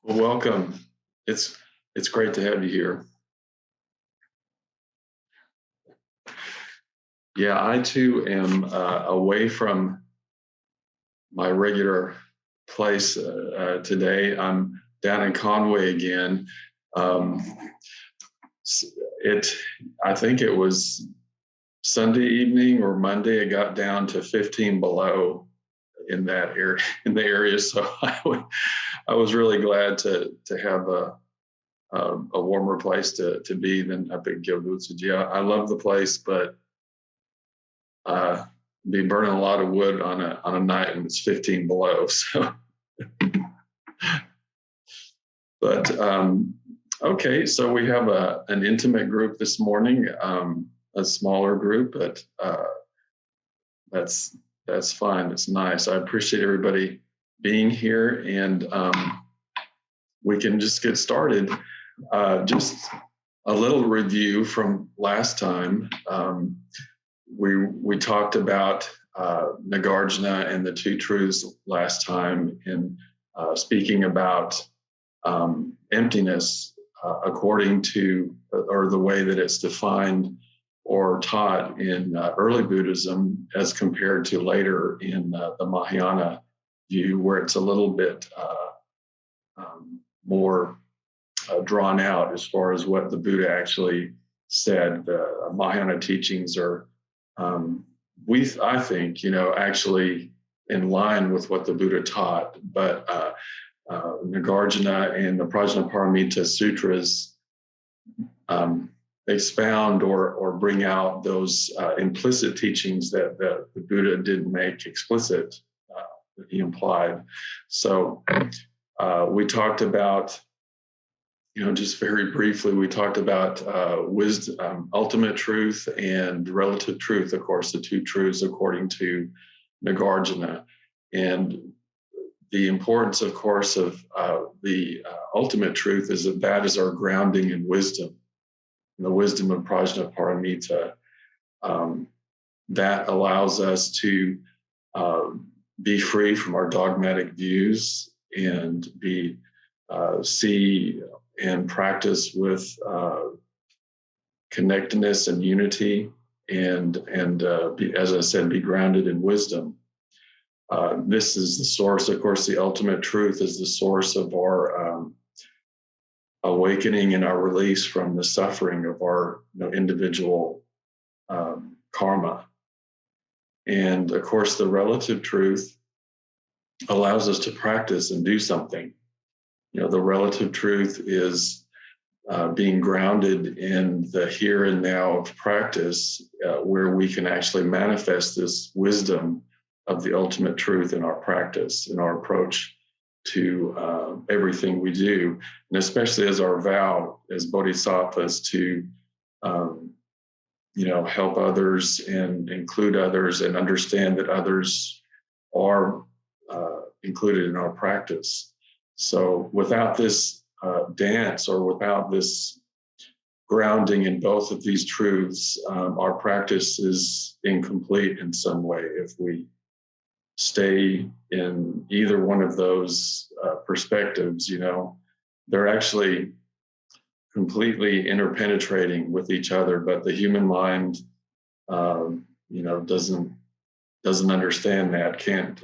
Well, welcome. It's great to have you here. Yeah, I too am away from my regular place today. I'm down in Conway again. Um, I think it was Sunday evening or Monday. It got down to 15 below in that area, in the area. So I was really glad to have a warmer place to be than up at Gyobutsuji. I love the place, but be burning a lot of wood on a night when it's 15 below. So, but okay, so we have an intimate group this morning, a smaller group, but that's fine. It's nice. I appreciate everybody being here, and we can just get started. Just a little review from last time. We talked about Nagarjuna and the two truths last time, in speaking about emptiness according to, or the way that it's defined or taught in early Buddhism as compared to later in the Mahayana view, where it's a little bit more drawn out as far as what the Buddha actually said. The Mahayana teachings are, I think, actually in line with what the Buddha taught, but Nagarjuna and the Mahāprajñāpāramitāhṛdaya Sūtras expound or bring out those implicit teachings that the Buddha didn't make explicit, that he implied. So we talked about, just very briefly, we talked about wisdom, ultimate truth and relative truth, of course, the two truths according to Nagarjuna. And the importance, of course, of the ultimate truth is that is our grounding in wisdom, and the wisdom of Prajnaparamita. That allows us to be free from our dogmatic views and see and practice with connectedness and unity, and as I said, be grounded in wisdom. This is the source, of course, the ultimate truth is the source of our awakening and our release from the suffering of our individual karma. And of course, the relative truth allows us to practice and do something. The relative truth is being grounded in the here and now of practice, where we can actually manifest this wisdom of the ultimate truth in our practice, in our approach to everything we do, and especially as our vow as bodhisattvas to help others and include others and understand that others are included in our practice. So without this dance, or without this grounding in both of these truths, our practice is incomplete in some way. If we stay in either one of those perspectives, they're actually completely interpenetrating with each other, but the human mind, doesn't understand that, can't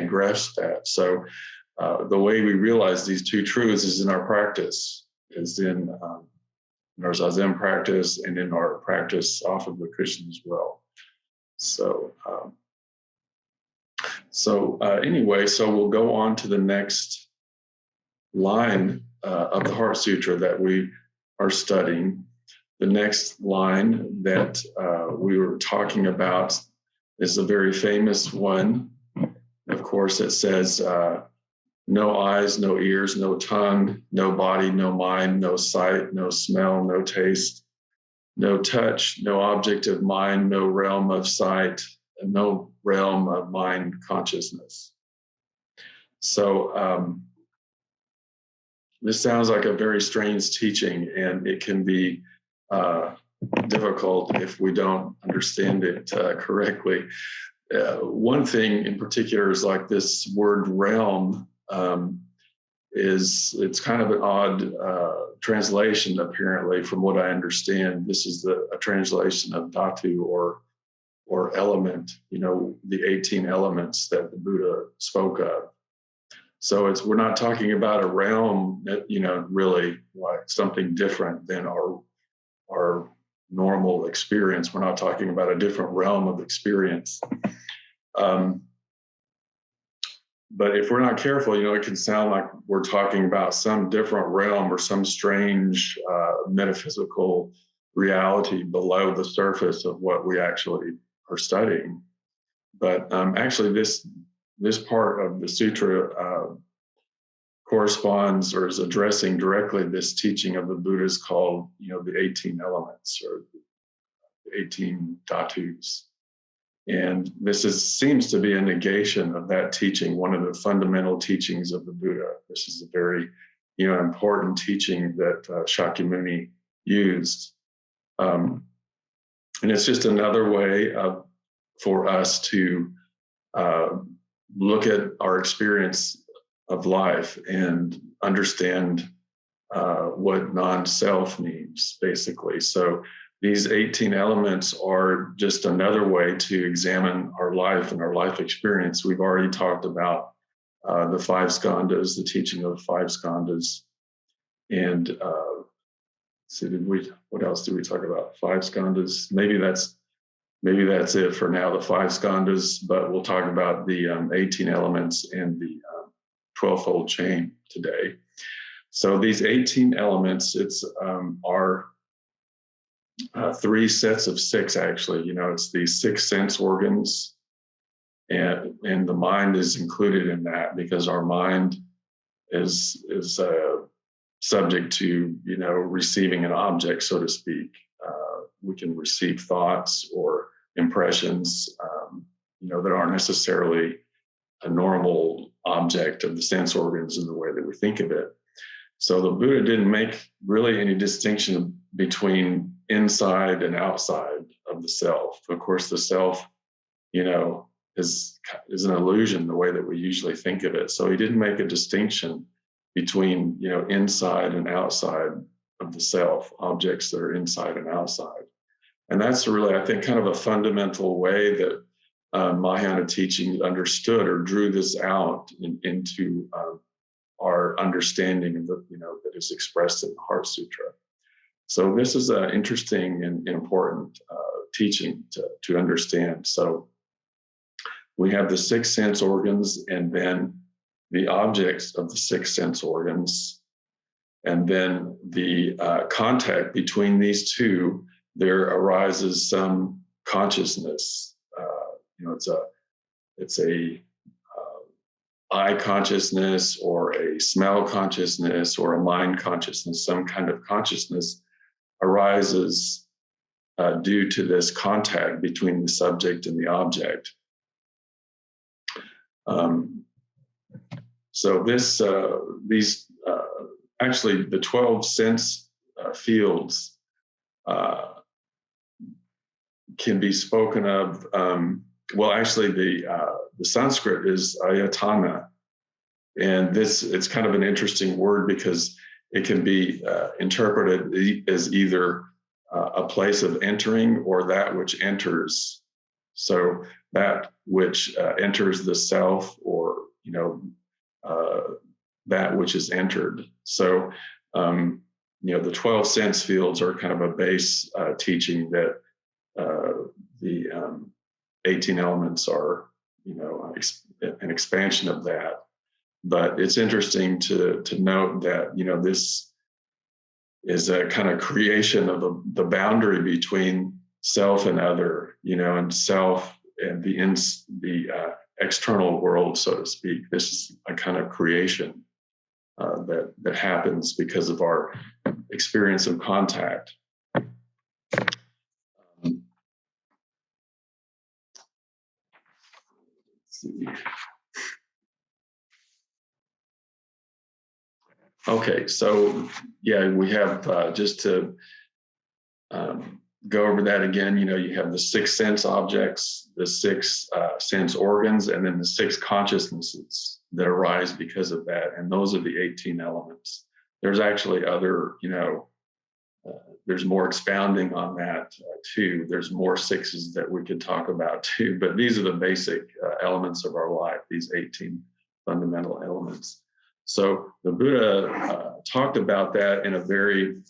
grasp that. So the way we realize these two truths is in our practice, is in our Zazen practice and in our practice off of the Krishna as well. So anyway, so we'll go on to the next line of the Heart Sutra that we are studying. The next line that we were talking about is a very famous one. Of course, it says, no eyes, no ears, no tongue, no body, no mind, no sight, no smell, no taste, no touch, no object of mind, no realm of sight, and no realm of mind consciousness. So this sounds like a very strange teaching, and it can be difficult if we don't understand it correctly. One thing in particular is like this word realm. it's kind of an odd translation, apparently, from what I understand. This is a translation of dhatu, or element, the 18 elements that the Buddha spoke of. So we're not talking about a realm that, really like something different than our normal experience. We're not talking about a different realm of experience. But if we're not careful, it can sound like we're talking about some different realm or some strange metaphysical reality below the surface of what we actually are studying. But actually, this part of the sutra corresponds or is addressing directly this teaching of the Buddhas called, the 18 elements, or the 18 dhatus. And this seems to be a negation of that teaching, one of the fundamental teachings of the Buddha. This is a very, important teaching that Shakyamuni used. And it's just another way for us to look at our experience of life and understand what non-self means, basically. So these 18 elements are just another way to examine our life and our life experience. We've already talked about the Five Skandhas, the teaching of the Five Skandhas. And what else did we talk about? Five Skandhas. Maybe that's it for now, the Five Skandhas, but we'll talk about the 18 elements and the 12-fold chain today. So these 18 elements, are three sets of six, actually. It's these six sense organs, and the mind is included in that because our mind is subject to, receiving an object, so to speak. We can receive thoughts or impressions, that aren't necessarily a normal object of the sense organs in the way that we think of it. So the Buddha didn't make really any distinction between inside and outside of the self. Of course, the self, is an illusion the way that we usually think of it. So he didn't make a distinction between, inside and outside of the self, objects that are inside and outside. And that's really, I think, kind of a fundamental way that Mahayana teaching understood or drew this out into our understanding of that is expressed in the Heart Sutra. So this is an interesting and important teaching to understand. So we have the six sense organs, and then the objects of the six sense organs, and then the contact between these two. There arises some consciousness. It's a eye consciousness, or a smell consciousness, or a mind consciousness. Some kind of consciousness arises due to this contact between the subject and the object. So these actually the 12 sense fields can be spoken of. Actually, the Sanskrit is ayatana, and it's kind of an interesting word because it can be interpreted as either a place of entering or that which enters. So that which enters the self, or that which is entered. So the 12 sense fields are kind of a base teaching that the 18 elements are, an expansion of that. But it's interesting to note that, this is a kind of creation of the boundary between self and other, and self and the external world, so to speak. This is a kind of creation that happens because of our experience of contact. Okay, so we have just to go over that again. You have the 6 sense objects, the 6 sense organs, and then the 6 consciousnesses that arise because of that. And those are the 18 elements. There's actually other, there's more expounding on that too. There's more 6s that we could talk about too, but these are the basic elements of our life, these 18 fundamental elements. So the Buddha talked about that in a very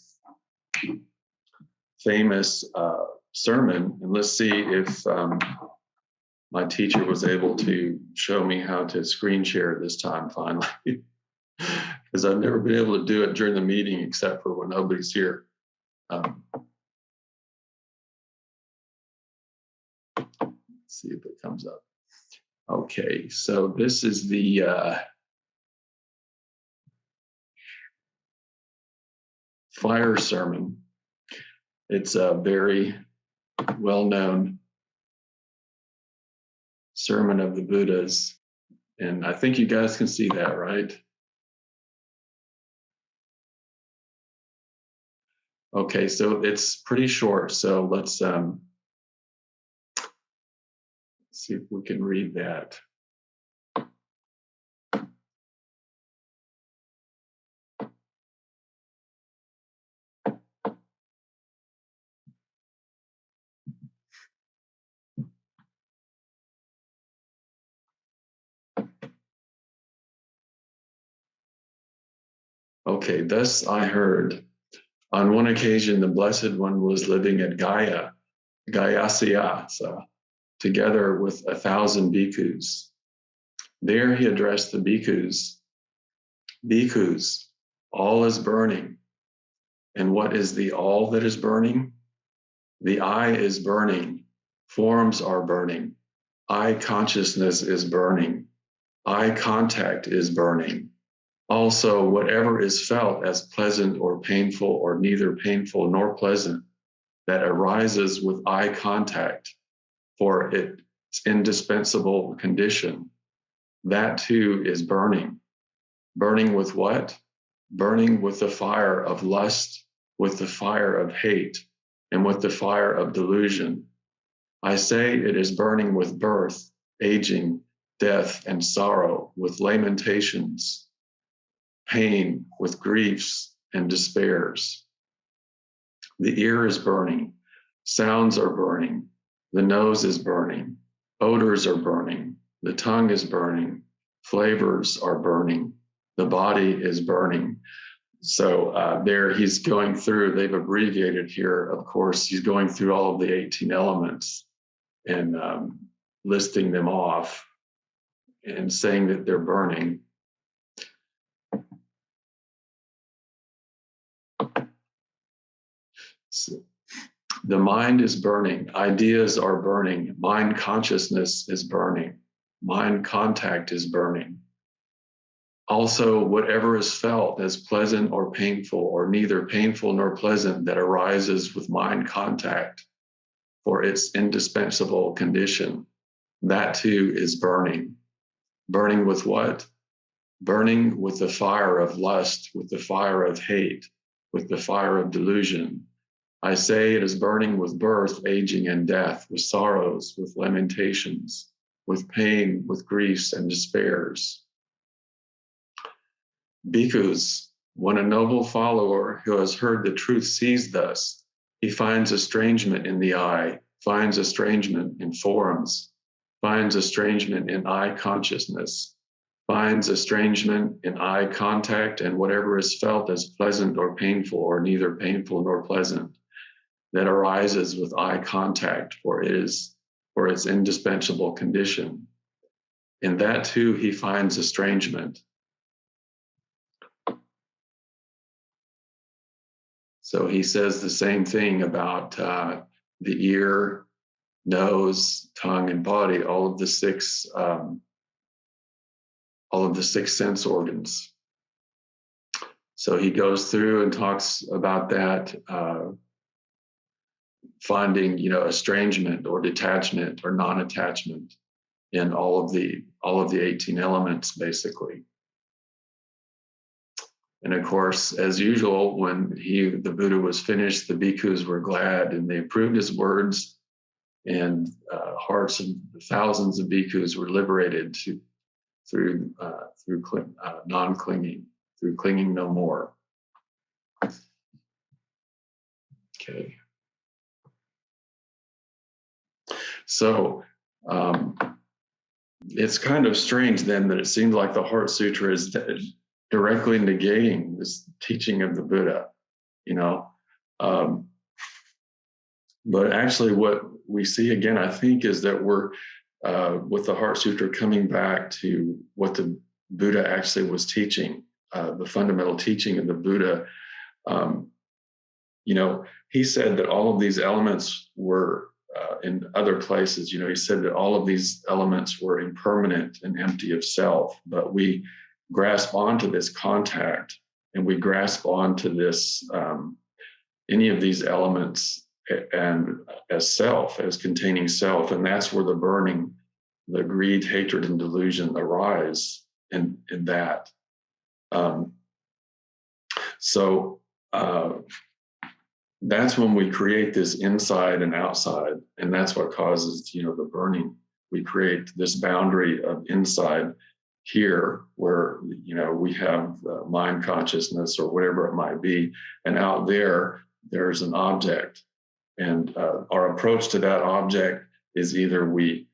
famous sermon. And let's see if my teacher was able to show me how to screen share this time finally, because I've never been able to do it during the meeting except for when nobody's here. Let's see if it comes up. Okay, so this is the fire sermon. It's a very well-known sermon of the Buddha's, and I think you guys can see that, right? Okay, so it's pretty short, so let's see if we can read that. Okay, thus I heard. On one occasion, the Blessed One was living at Gayasya, together with 1,000 bhikkhus. There he addressed the bhikkhus. Bhikkhus, all is burning. And what is the all that is burning? The I is burning. Forms are burning. I consciousness is burning. I contact is burning. Also, whatever is felt as pleasant or painful or neither painful nor pleasant that arises with eye contact for its indispensable condition, that too is burning. Burning with what? Burning with the fire of lust, with the fire of hate, and with the fire of delusion. I say it is burning with birth, aging, death, and sorrow, with lamentations, pain, with griefs and despairs. The ear is burning, sounds are burning, the nose is burning, odors are burning, the tongue is burning, flavors are burning, the body is burning. So there he's going through, they've abbreviated here, of course, he's going through all of the 18 elements and listing them off and saying that they're burning. So the mind is burning, ideas are burning, mind consciousness is burning, mind contact is burning. Also, whatever is felt as pleasant or painful, or neither painful nor pleasant, that arises with mind contact for its indispensable condition, that too is burning. Burning with what? Burning with the fire of lust, with the fire of hate, with the fire of delusion. I say it is burning with birth, aging, and death, with sorrows, with lamentations, with pain, with griefs and despairs. Bhikkhus, when a noble follower who has heard the truth sees thus, he finds estrangement in the eye, finds estrangement in forms, finds estrangement in eye consciousness, finds estrangement in eye contact, and whatever is felt as pleasant or painful, or neither painful nor pleasant, that arises with eye contact for its indispensable condition. In that too he finds estrangement. So he says the same thing about the ear, nose, tongue, and body, all of the six sense organs. So he goes through and talks about that, finding, estrangement or detachment or non-attachment in all of the 18 elements, basically. And of course, as usual, when the Buddha was finished, the bhikkhus were glad and they approved his words, and hearts of thousands of bhikkhus were liberated through non-clinging, through clinging no more. Okay. So it's kind of strange then that it seems like the Heart Sutra is directly negating this teaching of the Buddha, you know. But actually what we see again, I think, is that we're, with the Heart Sutra, coming back to what the Buddha actually was teaching, the fundamental teaching of the Buddha. You know, he said that all of these elements were, in other places, you know, he said that all of these elements were impermanent and empty of self, but we grasp onto this contact, and we grasp onto this, any of these elements and as self, as containing self, and that's where the burning, the greed, hatred, and delusion arise in that. That's when we create this inside and outside, and that's what causes, you know, the burning. We create this boundary of inside here, where, you know, we have mind consciousness or whatever it might be, and out there, there's an object. And our approach to that object is either we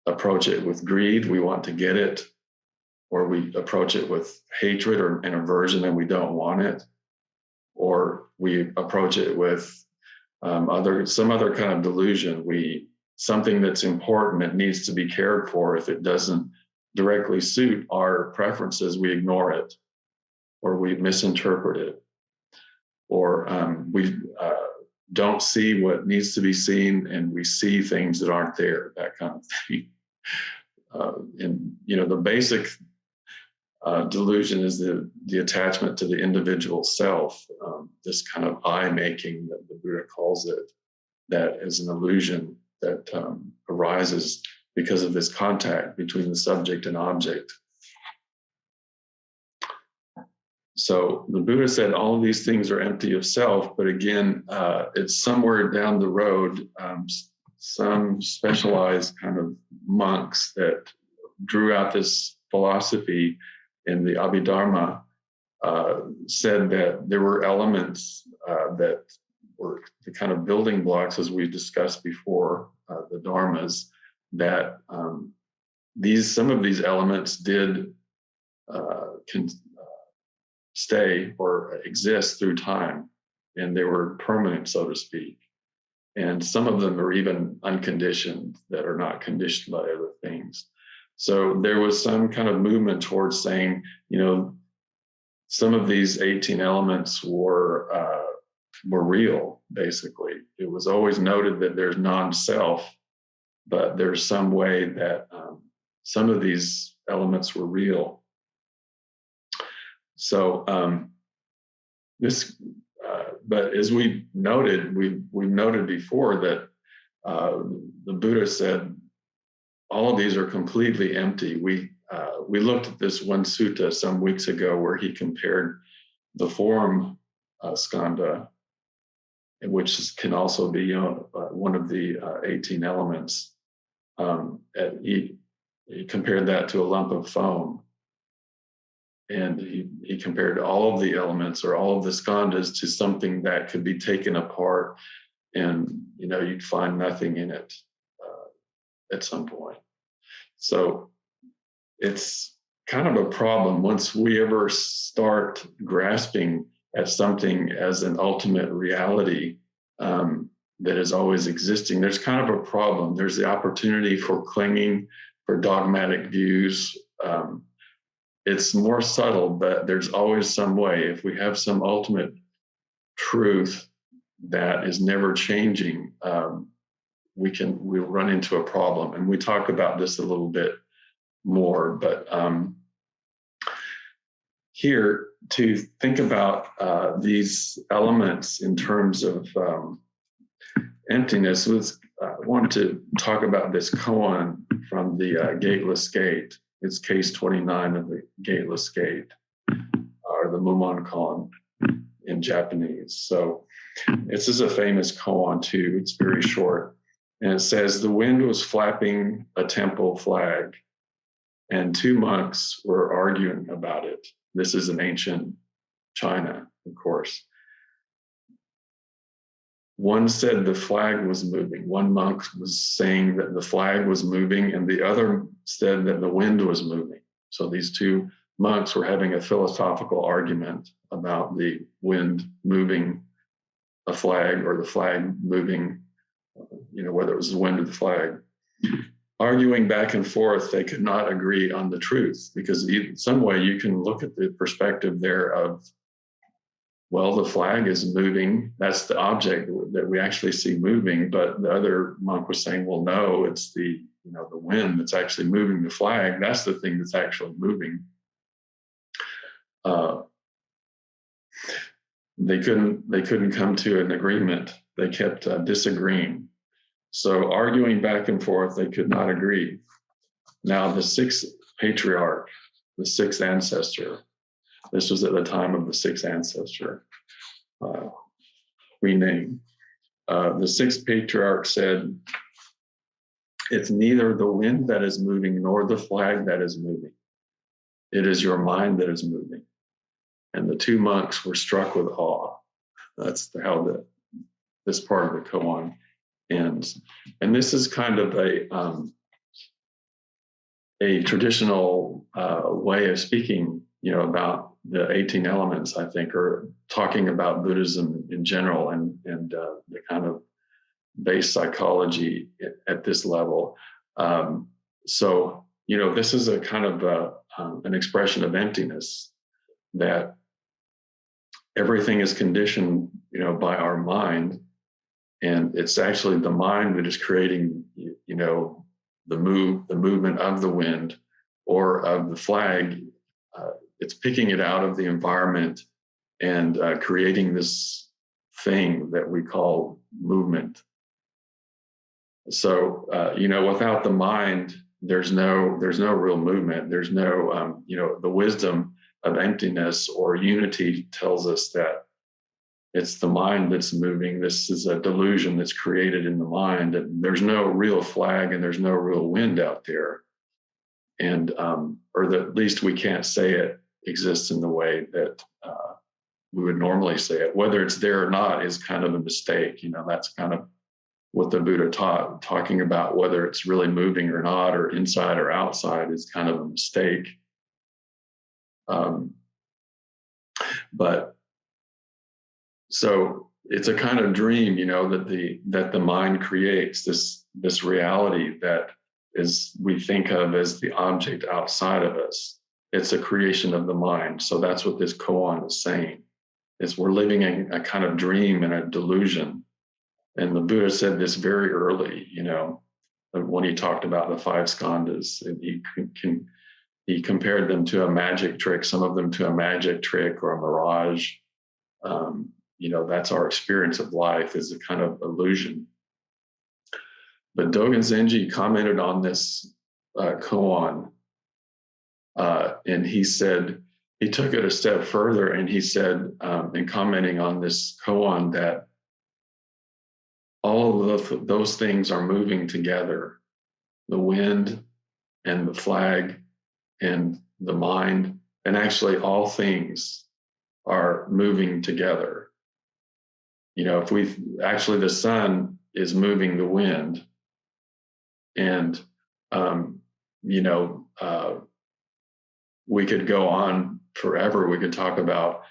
approach it with greed, we want to get it, or we approach it with hatred or an aversion and we don't want it, or we approach it with some other kind of delusion. Something that's important that needs to be cared for. If it doesn't directly suit our preferences, we ignore it, or we misinterpret it, or we don't see what needs to be seen, and we see things that aren't there, that kind of thing. And, you know, the basic delusion is the attachment to the individual self, this kind of I-making that the Buddha calls it, that is an illusion that arises because of this contact between the subject and object. So the Buddha said all of these things are empty of self, but again, it's somewhere down the road, some specialized kind of monks that drew out this philosophy in the Abhidharma said that there were elements that were the kind of building blocks, as we discussed before, the dharmas, that some of these elements did can stay or exist through time, and they were permanent, so to speak. And some of them are even unconditioned, that are not conditioned by other things. So there was some kind of movement towards saying, you know, some of these 18 elements were real, basically. It was always noted that there's non-self, but there's some way that some of these elements were real. So but as we noted, we've noted before that the Buddha said all of these are completely empty. We looked at this one sutta some weeks ago where he compared the form skandha, which can also be, you know, one of the 18 elements. He compared that to a lump of foam. And he compared all of the elements or all of the skandhas to something that could be taken apart, and, you know, you'd find nothing in it at some point. So it's kind of a problem once we ever start grasping at something as an ultimate reality that is always existing. There's kind of a problem. There's the opportunity for clinging, for dogmatic views. It's more subtle, but there's always some way. If we have some ultimate truth that is never changing, we'll run into a problem. And we talk about this a little bit more, but here to think about these elements in terms of emptiness, I wanted to talk about this koan from the Gateless Gate. It's case 29 of the Gateless Gate, or the Mumon koan in Japanese. So this is a famous koan too. It's very short. And it says, the wind was flapping a temple flag, and two monks were arguing about it. This is in ancient China, of course. One said the flag was moving. One monk was saying that the flag was moving, and the other said that the wind was moving. So these two monks were having a philosophical argument about the wind moving a flag or the flag moving, whether it was the wind or the flag. Arguing back and forth, they could not agree on the truth, because in some way you can look at the perspective there of, well, the flag is moving. That's the object that we actually see moving. But the other monk was saying, well, no, it's the wind that's actually moving the flag. That's the thing that's actually moving. They couldn't come to an agreement. They kept disagreeing. So arguing back and forth, they could not agree. Now the sixth patriarch, the sixth ancestor, this was at the time of the sixth ancestor rename. The sixth patriarch said, it's neither the wind that is moving nor the flag that is moving. It is your mind that is moving. And the two monks were struck with awe. That's how this part of the koan ends. And this is kind of a traditional way of speaking, about the 18 elements, I think, or talking about Buddhism in general and the kind of base psychology at this level. So, this is a kind of an expression of emptiness, that everything is conditioned, by our mind, and it's actually the mind that is creating, the movement of the wind or of the flag. It's picking it out of the environment and creating this thing that we call movement. So, without the mind, there's no real movement. There's no, the wisdom of emptiness or unity tells us that it's the mind that's moving. This is a delusion that's created in the mind. There's no real flag and there's no real wind out there. And, or that at least we can't say it exists in the way that we would normally say it. Whether it's there or not is kind of a mistake. That's kind of what the Buddha taught. Talking about whether it's really moving or not, or inside or outside, is kind of a mistake. But so it's a kind of dream, that the mind creates this reality that we think of as the object outside of us. It's a creation of the mind. So that's what this koan is saying, is we're living in a kind of dream and a delusion. And the Buddha said this very early, when he talked about the five skandhas. And he compared them to a magic trick, some of them to a magic trick or a mirage. That's our experience of life, is a kind of illusion. But Dogen Zenji commented on this koan, and he said, he took it a step further, and he said, in commenting on this koan, that all of those things are moving together: the wind and the flag and the mind, and actually all things are moving together. If the sun is moving the wind, and we could go on forever. We could talk about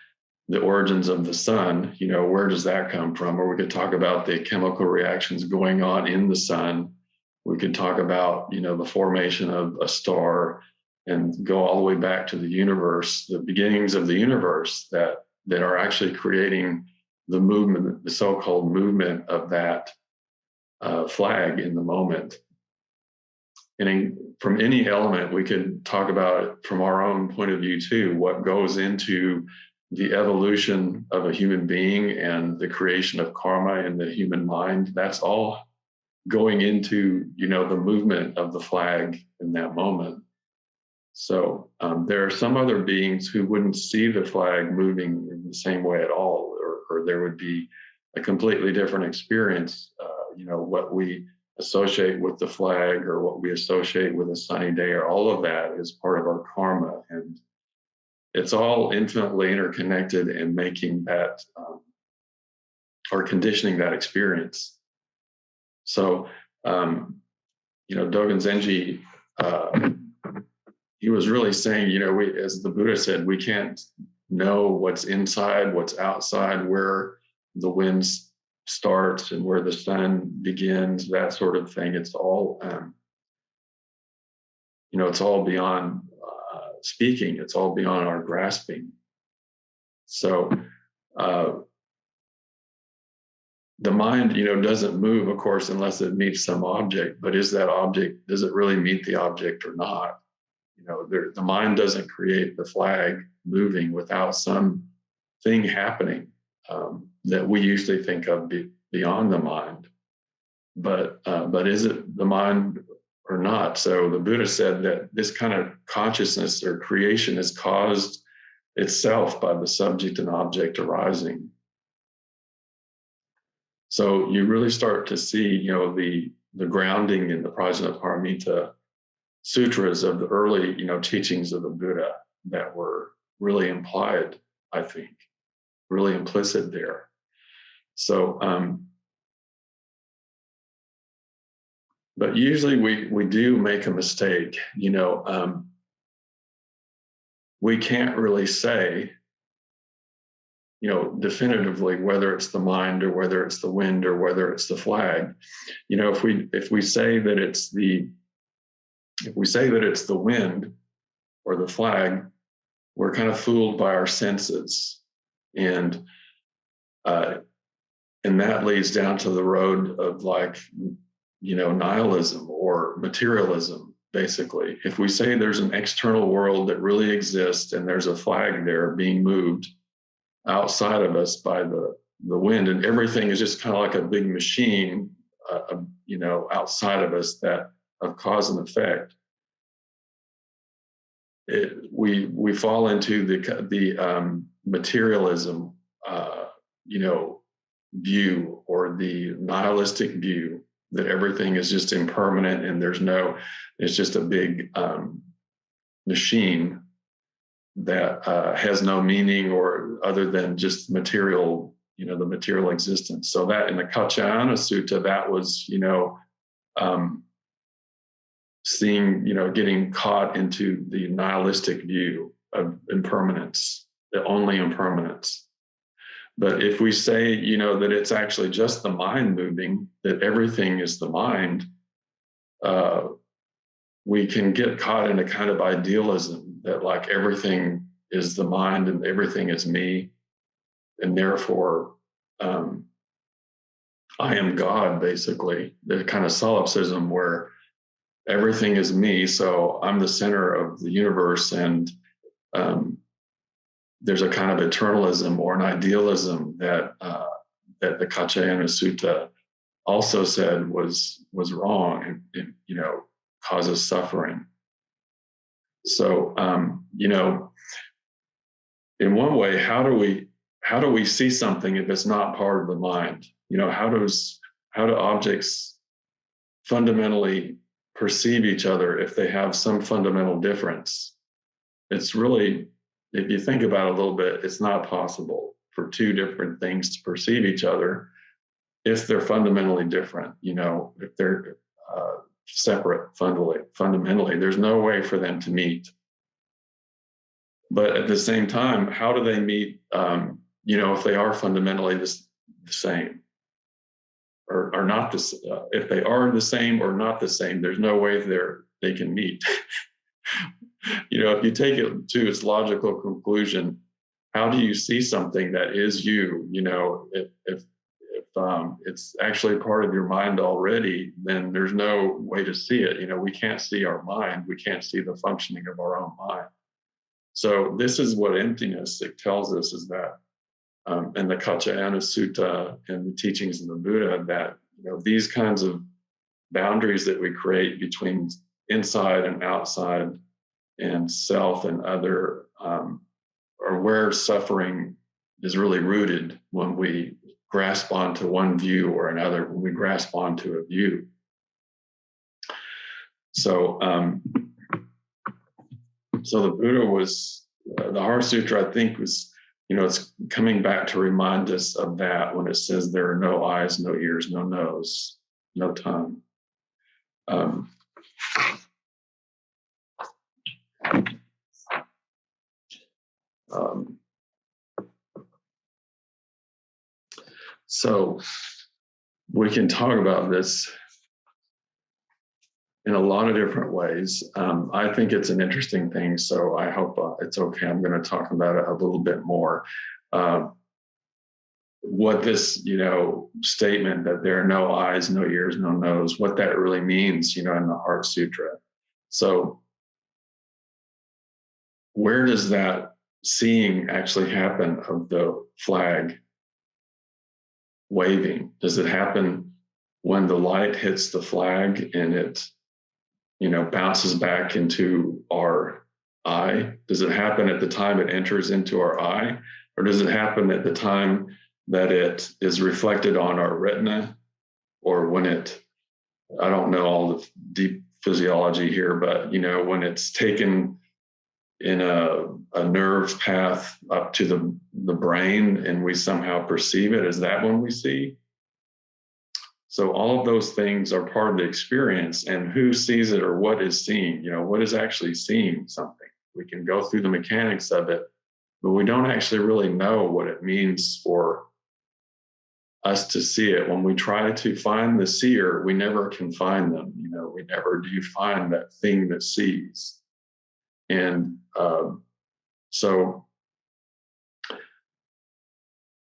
the origins of the sun, where does that come from? Or we could talk about the chemical reactions going on in the sun. We could talk about, the formation of a star, and go all the way back to the universe, the beginnings of the universe that are actually creating the movement, the so-called movement of that flag in the moment. And from any element, we could talk about it from our own point of view too, what goes into the evolution of a human being and the creation of karma in the human mind. That's all going into, the movement of the flag in that moment. So there are some other beings who wouldn't see the flag moving in the same way at all, or there would be a completely different experience. What we associate with the flag or what we associate with a sunny day, or all of that is part of our karma, and it's all infinitely interconnected and making that or conditioning that experience. So, Dogen Zenji, he was really saying, as the Buddha said, we can't know what's inside, what's outside, where the wind starts and where the sun begins, that sort of thing. It's all, it's all beyond speaking. It's all beyond our grasping. So the mind, doesn't move, of course, unless it meets some object. But is that object, does it really meet the object or not? The mind doesn't create the flag moving without some thing happening that we usually think of beyond the mind. But is it the mind or not? So the Buddha said that this kind of consciousness or creation is caused itself by the subject and object arising. So you really start to see, the grounding in the Prajñāpāramitāhṛdaya Sutras of the early, teachings of the Buddha that were really implied, I think, really implicit there. So, but usually we do make a mistake, we can't really say, definitively whether it's the mind or whether it's the wind or whether it's the flag. If we say that it's the wind or the flag, we're kind of fooled by our senses, and that leads down to the road of nihilism or materialism. Basically, if we say there's an external world that really exists and there's a flag there being moved outside of us by the wind, and everything is just kind of like a big machine, outside of us that of cause and effect, we fall into the materialism, view, or the nihilistic view that everything is just impermanent and it's just a big machine that has no meaning or other than just material, the material existence. So that in the Kaccayana Sutta, that was, seeing, getting caught into the nihilistic view of impermanence, the only impermanence. But if we say, that it's actually just the mind moving, that everything is the mind, we can get caught in a kind of idealism that everything is the mind and everything is me, and therefore I am God, basically. The kind of solipsism where everything is me, so I'm the center of the universe, and there's a kind of eternalism or an idealism that the Kaccayana Sutta also said was wrong and causes suffering. So in one way, how do we see something if it's not part of the mind? How do objects fundamentally perceive each other if they have some fundamental difference? It's really, if you think about it a little bit, it's not possible for two different things to perceive each other if they're fundamentally different. If they're separate fundamentally, there's no way for them to meet. But at the same time, how do they meet, if they are fundamentally the same or not this? If they are the same or not the same, there's no way they can meet. If you take it to its logical conclusion, how do you see something that is you? If it's actually part of your mind already, then there's no way to see it. We can't see our mind. We can't see the functioning of our own mind. So this is what emptiness, it tells us, is that, and the Kaccayana Sutta and the teachings of the Buddha, that these kinds of boundaries that we create between inside and outside and self and other, or where suffering is really rooted when we grasp onto one view or another, when we grasp onto a view. So, so the Buddha was, the Heart Sutra, I think, was, it's coming back to remind us of that when it says there are no eyes, no ears, no nose, no tongue. So we can talk about this in a lot of different ways. I think it's an interesting thing, so I hope it's okay. I'm going to talk about it a little bit more. What this, statement that there are no eyes, no ears, no nose, what that really means, in the Heart Sutra. So where does that seeing actually happen of the flag waving? Does it happen when the light hits the flag and it, bounces back into our eye? Does it happen at the time it enters into our eye? Or does it happen at the time that it is reflected on our retina? Or when it, I don't know all the deep physiology here, but, when it's taken in a nerve path up to the brain and we somehow perceive it, is that when we see? So all of those things are part of the experience, and who sees it or what is seen, what is actually seeing something. We can go through the mechanics of it, but we don't actually really know what it means for us to see it. When we try to find the seer, we never can find them. We never do find that thing that sees. And so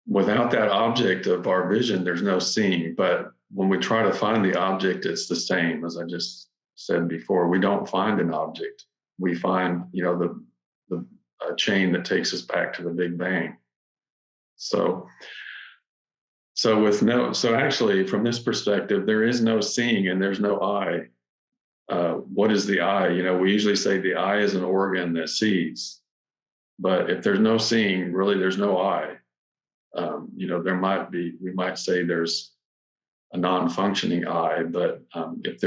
without that object of our vision, there's no seeing. But when we try to find the object, it's the same. As I just said before, we don't find an object. We find, the chain that takes us back to the Big Bang. So actually, from this perspective, there is no seeing and there's no eye. What is the eye? We usually say the eye is an organ that sees. But if there's no seeing, really, there's no eye. We might say there's a non-functioning eye, but if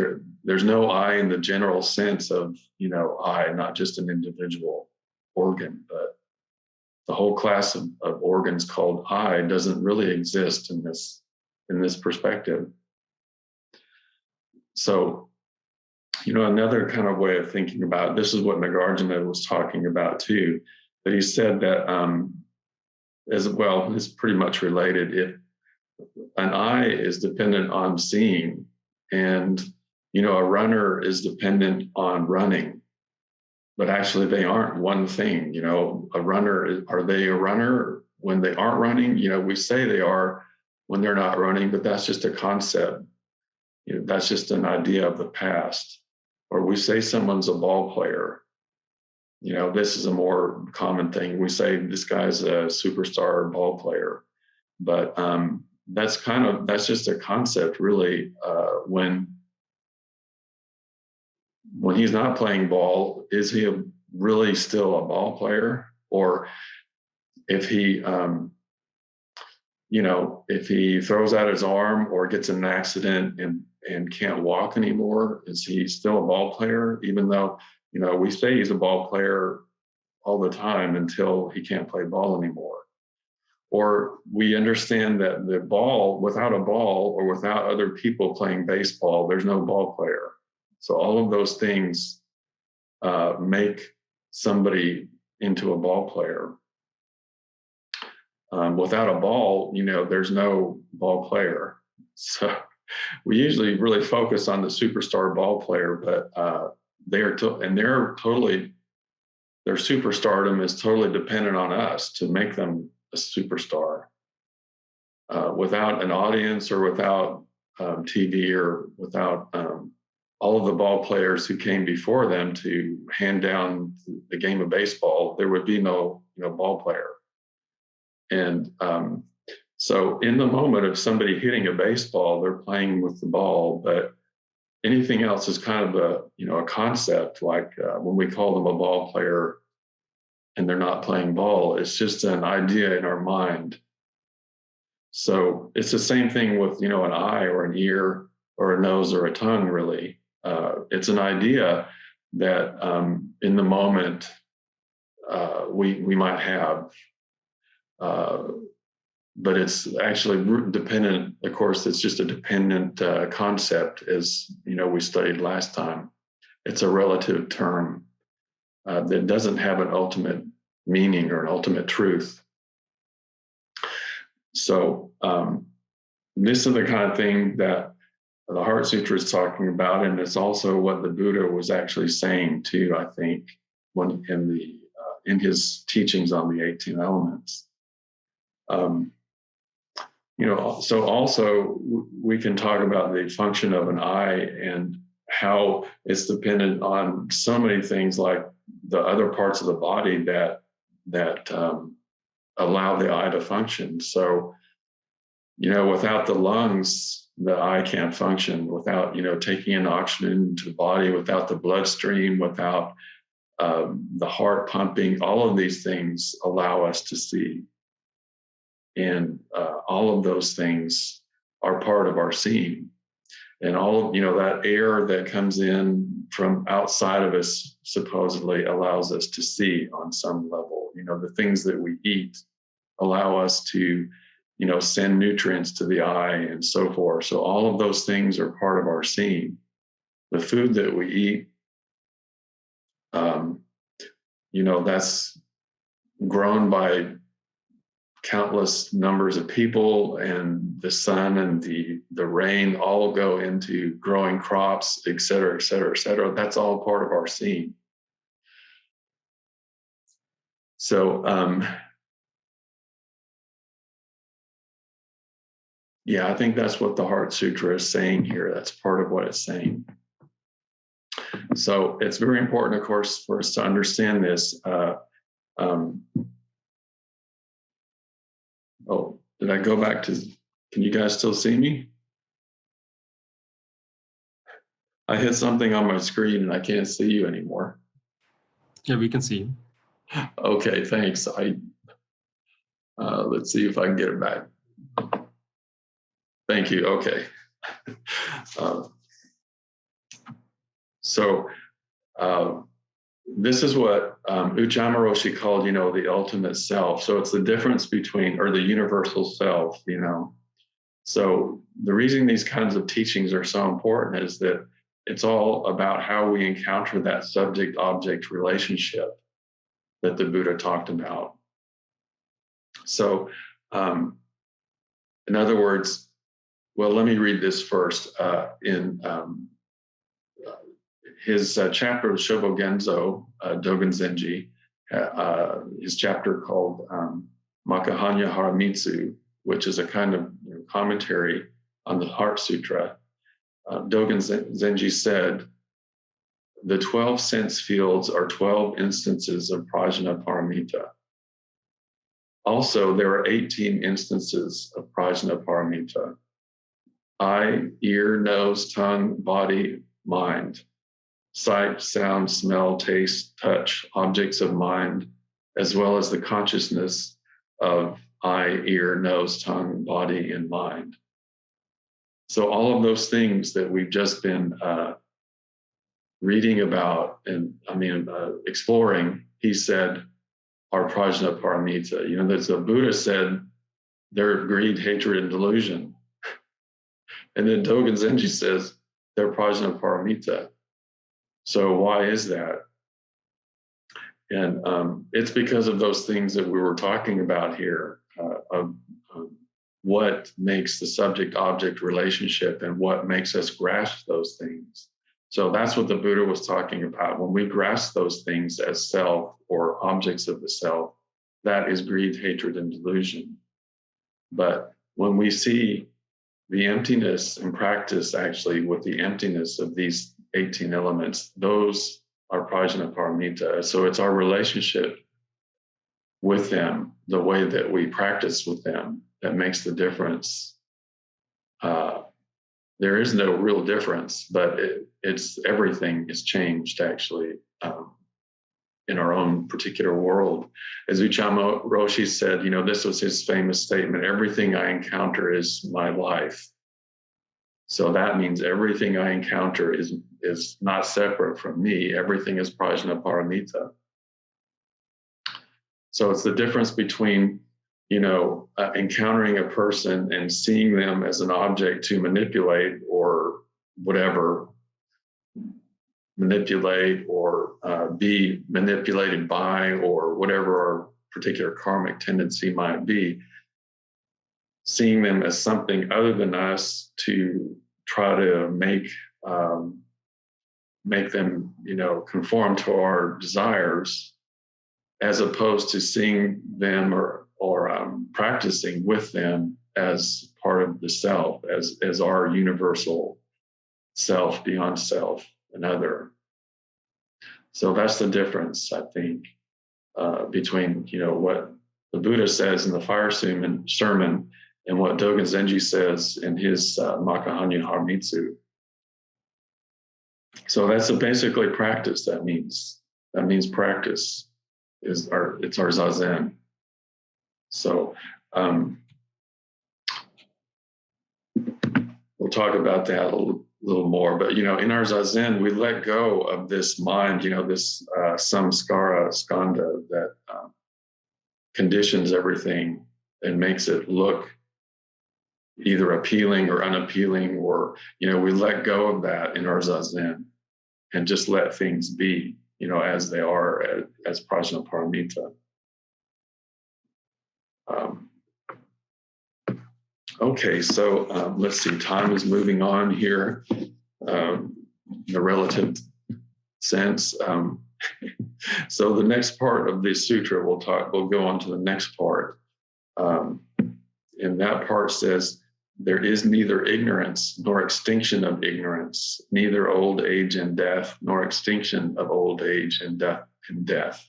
there's no eye in the general sense of, eye, not just an individual organ, but the whole class of organs called eye doesn't really exist in this perspective. So, another kind of way of thinking about it, this is what Nagarjuna was talking about too, that he said that as well, it's pretty much related. If an eye is dependent on seeing, and a runner is dependent on running, but actually they aren't one thing. A runner, are they a runner when they aren't running? We say they are when they're not running, but that's just a concept. That's just an idea of the past. Or we say someone's a ball player. This is a more common thing. We say this guy's a superstar ball player, but that's just a concept, really. When he's not playing ball, is he really still a ball player? Or if he, if he throws out his arm or gets in an accident and can't walk anymore, is he still a ball player? Even though, we say he's a ball player all the time until he can't play ball anymore. Or we understand that the ball, without a ball or without other people playing baseball, there's no ball player. So all of those things make somebody into a ball player. Without a ball, there's no ball player. So we usually really focus on the superstar ball player, but their superstardom is totally dependent on us to make them a superstar. Without an audience or without TV or without all of the ball players who came before them to hand down the game of baseball, there would be no ball player. And so in the moment of somebody hitting a baseball, they're playing with the ball, but anything else is kind of a concept, like when we call them a ball player and they're not playing ball, it's just an idea in our mind. So it's the same thing with, an eye or an ear or a nose or a tongue, really. It's an idea that in the moment we might have, but it's actually dependent. Of course, it's just a dependent concept, as we studied last time. It's a relative term that doesn't have an ultimate meaning or an ultimate truth. So this is the kind of thing that the Heart Sutra is talking about, and it's also what the Buddha was actually saying too, I think, when in his teachings on the 18 elements. So also we can talk about the function of an eye and how it's dependent on so many things, like the other parts of the body that allow the eye to function. So, without the lungs, the eye can't function. Without, taking in oxygen into the body, without the bloodstream, without the heart pumping, all of these things allow us to see. And all of those things are part of our seeing. And all of, that air that comes in from outside of us supposedly allows us to see on some level. The things that we eat allow us to, send nutrients to the eye and so forth. So all of those things are part of our seeing. The food that we eat, that's grown by countless numbers of people, and the sun and the rain all go into growing crops, et cetera, et cetera, et cetera. That's all part of our seeing. So, I think that's what the Heart Sutra is saying here. That's part of what it's saying. So it's very important, of course, for us to understand this. Oh, did I go back to, can you guys still see me? I hit something on my screen and I can't see you anymore. Yeah, we can see you. Okay, thanks. Let's see if I can get it back. Thank you. Okay. This is what Ujjhama Roshi called, the ultimate self. So it's the difference between, or the universal self, So the reason these kinds of teachings are so important is that it's all about how we encounter that subject-object relationship that the Buddha talked about. So in other words, well, let me read this first. In his chapter of Shobogenzo, Dogen Zenji, his chapter called Mahāprajñāpāramitāhṛdaya, which is a kind of commentary on the Heart Sutra, Dogen Zenji said, the 12 sense fields are 12 instances of Prajnaparamita. Also, there are 18 instances of Prajnaparamita: eye, ear, nose, tongue, body, mind, sight, sound, smell, taste, touch, objects of mind, as well as the consciousness of eye, ear, nose, tongue, body, and mind. So all of those things that we've just been reading about and exploring, he said, are Prajnaparamita. There's the Buddha said they're greed, hatred, and delusion. And then Dogen Zenji says they're Prajnaparamita. So why is that? And it's because of those things that we were talking about here, of what makes the subject-object relationship and what makes us grasp those things. So that's what the Buddha was talking about. When we grasp those things as self or objects of the self, that is greed, hatred, and delusion. But when we see the emptiness and practice actually with the emptiness of these 18 elements, those are Prajnaparamita. So it's our relationship with them, the way that we practice with them, that makes the difference there is no real difference, but everything is changed actually in our own particular world. As Uchama Roshi said, this was his famous statement: everything I encounter is my life. So that means everything I encounter is not separate from me. Everything is Prajñāpāramita. So it's the difference between, encountering a person and seeing them as an object to manipulate or whatever, manipulate or be manipulated by, or whatever our particular karmic tendency might be, seeing them as something other than us to try to make them, conform to our desires, as opposed to seeing them or practicing with them as part of the self, as our universal self beyond self, another. So that's the difference, I think, between what the Buddha says in the fire sermon and what Dogen Zenji says in his Mahāprajñāpāramitāhṛdaya Sūtra. So that's basically practice. That means practice it's our zazen. So we'll talk about that a little more. But in our zazen, we let go of this mind, this samskara skandha that conditions everything and makes it look either appealing or unappealing, or we let go of that in our zazen and just let things be, as they are, as prajnaparamita. Okay, so let's see. Time is moving on here. In a relative sense. So the next part of the sutra we'll go on to the next part. And that part says, there is neither ignorance nor extinction of ignorance, neither old age and death, nor extinction of old age and death.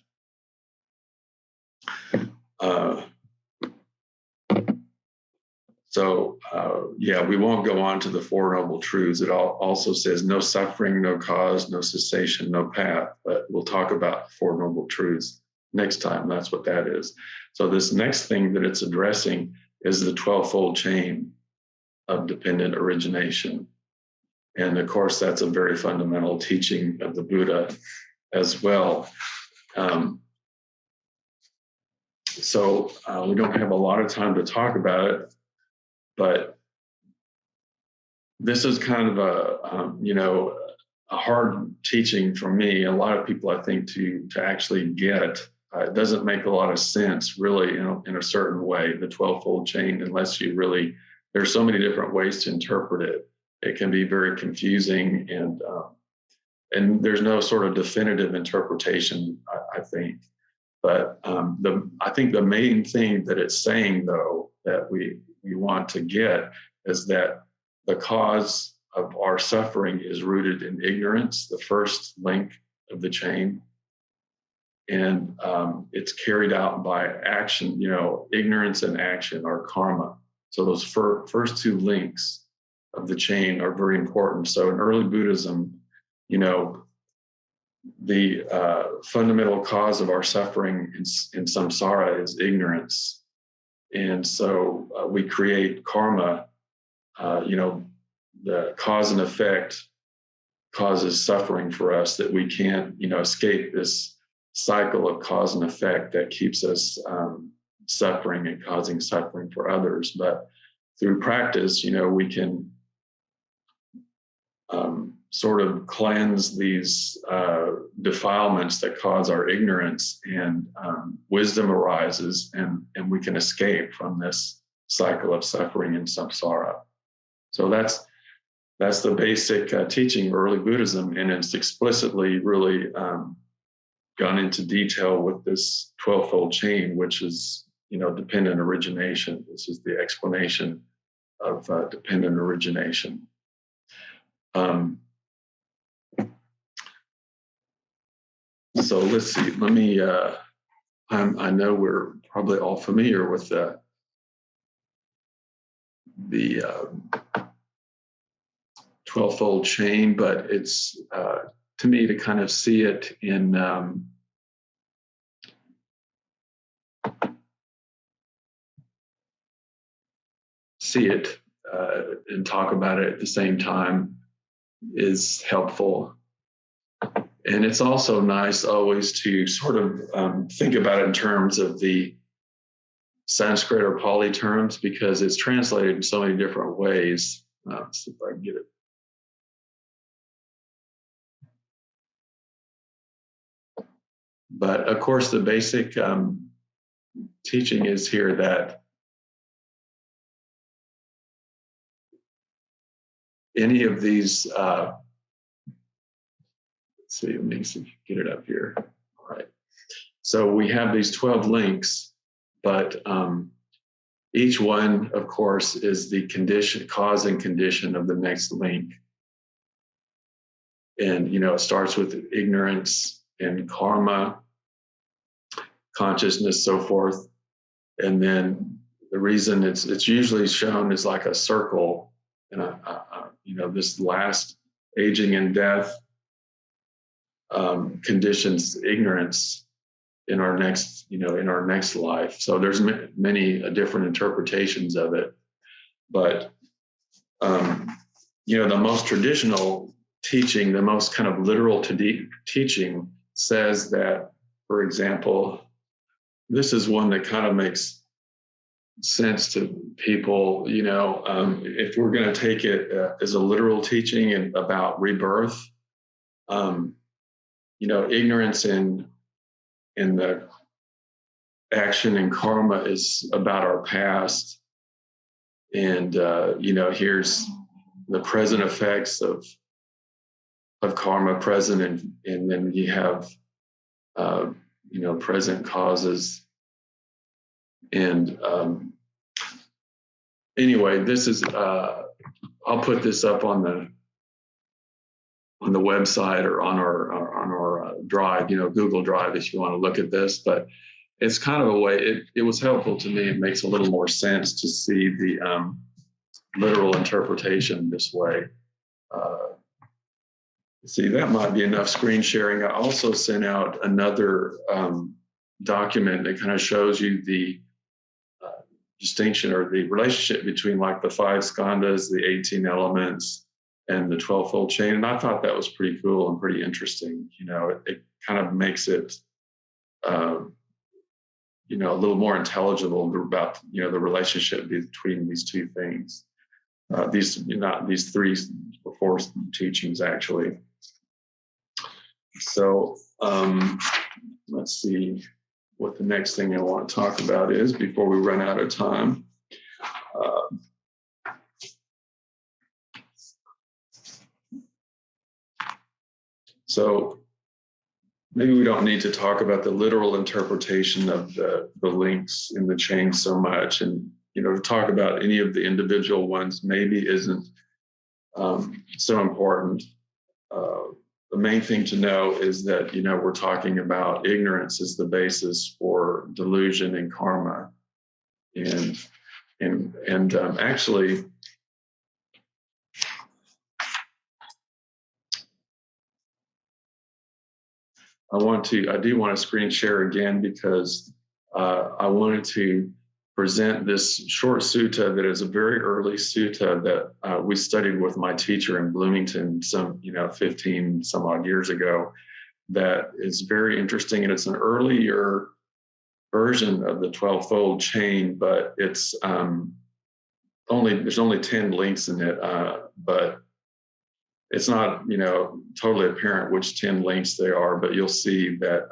We won't go on to the Four Noble Truths. It also says no suffering, no cause, no cessation, no path. But we'll talk about the Four Noble Truths next time. That's what that is. So this next thing that it's addressing is the 12-fold chain of dependent origination. And of course, that's a very fundamental teaching of the Buddha as well. We don't have a lot of time to talk about it, but this is kind of a hard teaching for me. A lot of people, I think, to actually get. It doesn't make a lot of sense, really, in a certain way, the 12-fold chain, unless you really. There's so many different ways to interpret it. It can be very confusing, and there's no sort of definitive interpretation, I think. But I think the main thing that it's saying, though, that we want to get is that the cause of our suffering is rooted in ignorance, the first link of the chain. And it's carried out by action, ignorance and action are karma. So those first two links of the chain are very important. So in early Buddhism, the fundamental cause of our suffering in samsara is ignorance. And so we create karma, the cause and effect causes suffering for us, that we can't, escape this cycle of cause and effect that keeps us suffering and causing suffering for others. But through practice, we can sort of cleanse these defilements that cause our ignorance, and wisdom arises, and we can escape from this cycle of suffering in samsara. So that's the basic teaching of early Buddhism, and it's explicitly really gone into detail with this 12-fold chain, which is dependent origination. This is the explanation of dependent origination. So let's see. Let me. I know we're probably all familiar with the 12-fold chain, but it's to me to kind of see it in and talk about it at the same time is helpful. And it's also nice always to sort of think about it in terms of the Sanskrit or Pali terms, because it's translated in so many different ways. Let's see if I can get it. But of course, the basic teaching is here that any of these, let's see, let me see if you can get it up here. All right. So we have these 12 links, but each one, of course, is the condition, cause and condition of the next link. And, it starts with ignorance and karma, consciousness, so forth. And then the reason it's usually shown as like a circle, and this last aging and death conditions ignorance in our next, in our next life. So there's many different interpretations of it, but the most traditional teaching, the most kind of literal teaching says that, for example, this is one that kind of makes sense to people, if we're going to take it as a literal teaching and about rebirth, ignorance in the action and karma is about our past. And, here's the present effects of karma present. And then you have, present causes. And anyway, this is, I'll put this up on the website or on our drive, Google Drive, if you want to look at this. But it's kind of a way, it was helpful to me. It makes a little more sense to see the literal interpretation this way. See, that might be enough screen sharing. I also sent out another document that kind of shows you the distinction or the relationship between like the 5 skandhas, the 18 elements, and the 12-fold chain. And I thought that was pretty cool and pretty interesting. It kind of makes it, a little more intelligible about, the relationship between these two things. These 3 or 4 teachings, actually. So let's see what the next thing I want to talk about is before we run out of time. So maybe we don't need to talk about the literal interpretation of the links in the chain so much, and to talk about any of the individual ones maybe isn't so important. The main thing to know is that we're talking about ignorance as the basis for delusion and karma, and actually, I do want to screen share again because I wanted to present this short sutta that is a very early sutta that we studied with my teacher in Bloomington 15 some odd years ago. That is very interesting, and it's an earlier version of the 12-fold chain, but it's there's only 10 links in it, but it's not totally apparent which 10 links they are, but you'll see that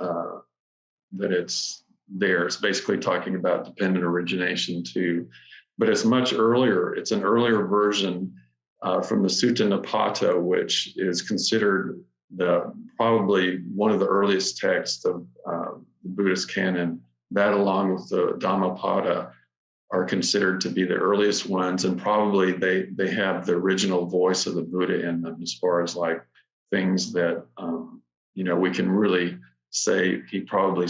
that it's there. It's basically talking about dependent origination too, but it's much earlier. It's an earlier version from the Sutta Nipata, which is considered probably one of the earliest texts of the Buddhist canon. That, along with the Dhammapada, are considered to be the earliest ones, and probably they have the original voice of the Buddha in them, as far as like things that we can really say he probably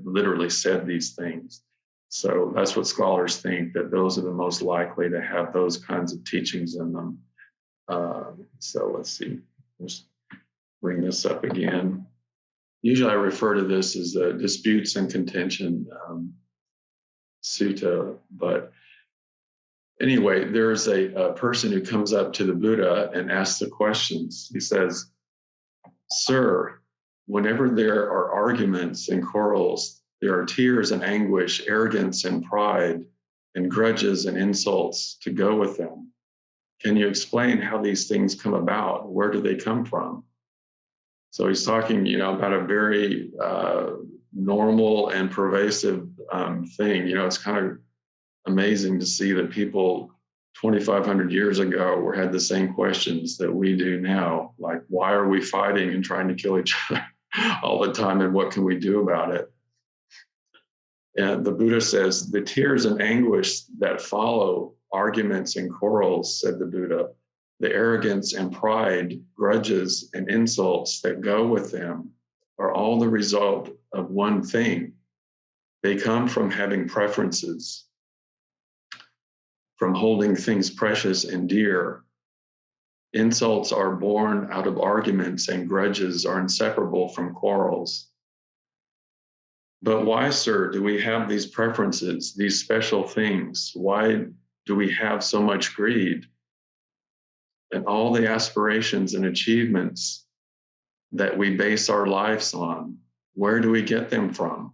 literally said these things. So that's what scholars think, that those are the most likely to have those kinds of teachings in them. So let's see. Let's bring this up again. Usually I refer to this as the disputes and contention sutta, but anyway, there's a person who comes up to the Buddha and asks the questions. He says, "Sir, whenever there are arguments and quarrels, there are tears and anguish, arrogance and pride, and grudges and insults to go with them. Can you explain how these things come about? Where do they come from?" So he's talking, about a very normal and pervasive thing. It's kind of amazing to see that people 2,500 years ago had the same questions that we do now. Like, why are we fighting and trying to kill each other all the time, and what can we do about it? And the Buddha says, "The tears and anguish that follow arguments and quarrels," said the Buddha, "the arrogance and pride, grudges and insults that go with them are all the result of one thing. They come from having preferences, from holding things precious and dear. Insults are born out of arguments, and grudges are inseparable from quarrels. But why, sir, do we have these preferences, these special things? Why do we have so much greed? And all the aspirations and achievements that we base our lives on, where do we get them from?"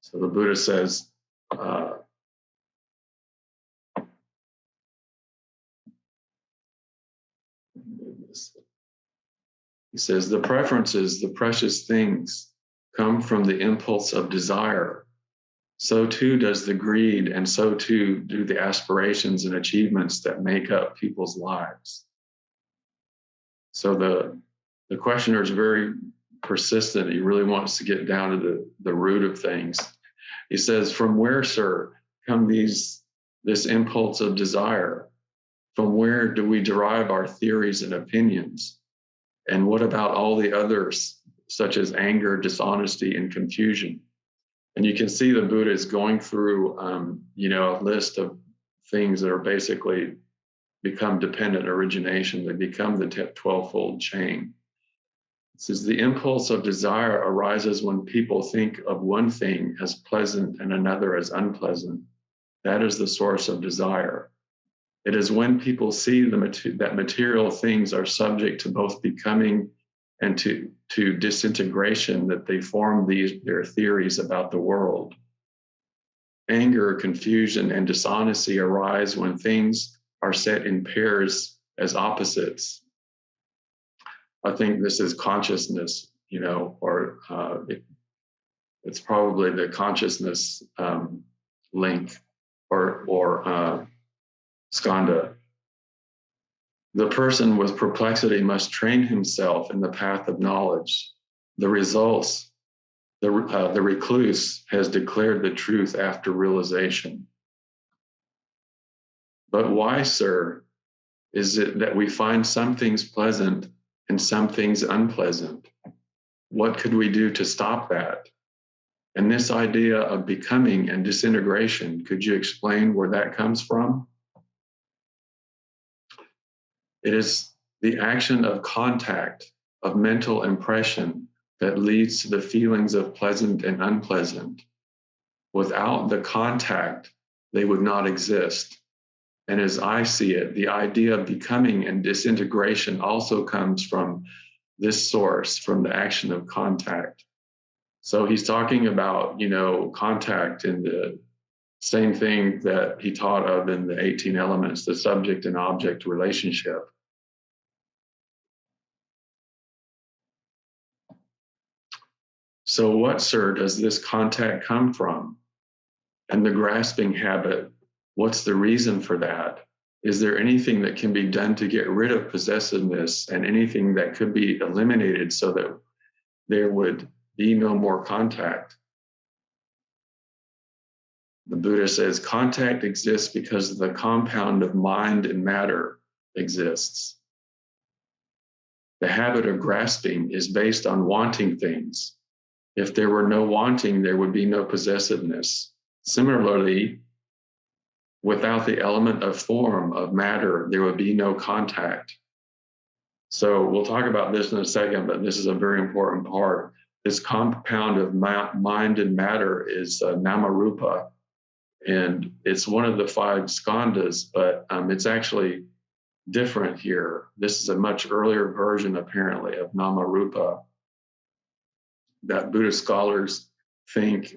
So the Buddha says, he says, "The preferences, the precious things, come from the impulse of desire. So too does the greed, and so too do the aspirations and achievements that make up people's lives." So the questioner is very persistent. He really wants to get down to the root of things. He says, "From where, sir, come this impulse of desire? From where do we derive our theories and opinions? And what about all the others, such as anger, dishonesty, and confusion?" And you can see the Buddha is going through, a list of things that are basically become dependent origination. They become the 12-fold chain. It says, "The impulse of desire arises when people think of one thing as pleasant and another as unpleasant. That is the source of desire. It is when people see that material things are subject to both becoming and to disintegration that they form their theories about the world. Anger, confusion, and dishonesty arise when things are set in pairs as opposites." I think this is consciousness, or it's probably the consciousness link or skandha. "The person with perplexity must train himself in the path of knowledge. The results, the recluse has declared the truth after realization. But why, sir, is it that we find some things pleasant and some things unpleasant? What could we do to stop that? And this idea of becoming and disintegration, could you explain where that comes from?" It is the action of contact, of mental impression, that leads to the feelings of pleasant and unpleasant. Without the contact, they would not exist. And as I see it, the idea of becoming and disintegration also comes from this source, from the action of contact. So he's talking about, contact in the same thing that he taught of in the 18 elements, the subject and object relationship. "So what, sir, does this contact come from? And the grasping habit, what's the reason for that? Is there anything that can be done to get rid of possessiveness, and anything that could be eliminated so that there would be no more contact?" The Buddha says, "Contact exists because the compound of mind and matter exists. The habit of grasping is based on wanting things. If there were no wanting, there would be no possessiveness. Similarly, without the element of form, of matter, there would be no contact. So we'll talk about this in a second, but this is a very important part. This compound of mind and matter is nama-rupa, and it's one of the five skandhas, but it's actually different here. This is a much earlier version, apparently, of nama-rupa that Buddhist scholars think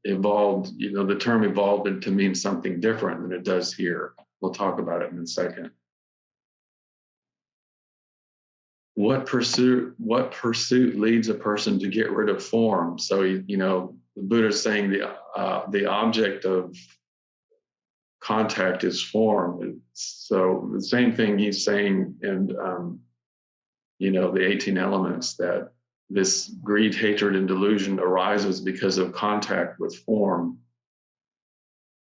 evolved, the term evolved to mean something different than it does here. We'll talk about it in a second. What pursuit leads a person to get rid of form? So, the Buddha is saying the object of contact is form. So the same thing he's saying in, the 18 elements, that this greed, hatred, and delusion arises because of contact with form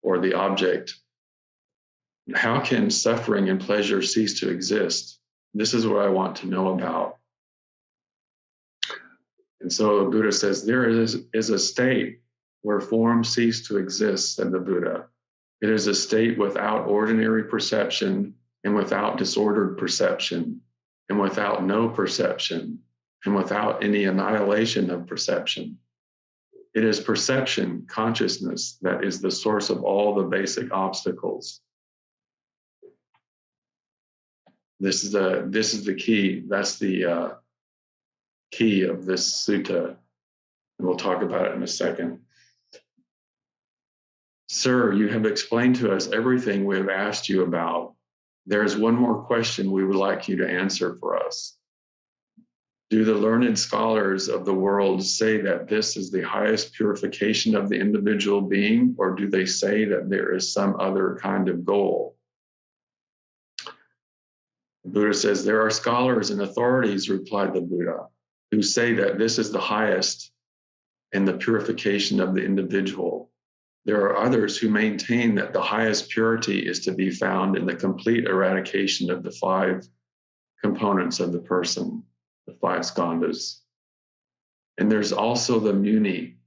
or the object. How can suffering and pleasure cease to exist? This is what I want to know about. And so the Buddha says, there is a state where form cease to exist, said the Buddha. It is a state without ordinary perception and without disordered perception and without no perception and without any annihilation of perception. It is perception, consciousness, that is the source of all the basic obstacles. This is the key. That's the key of this sutta. And we'll talk about it in a second. Sir, you have explained to us everything we have asked you about. There is one more question we would like you to answer for us. Do the learned scholars of the world say that this is the highest purification of the individual being, or do they say that there is some other kind of goal? The Buddha says, there are scholars and authorities, replied the Buddha, who say that this is the highest in the purification of the individual. There are others who maintain that the highest purity is to be found in the complete eradication of the five components of the person, the five skandhas. And there's also the muni,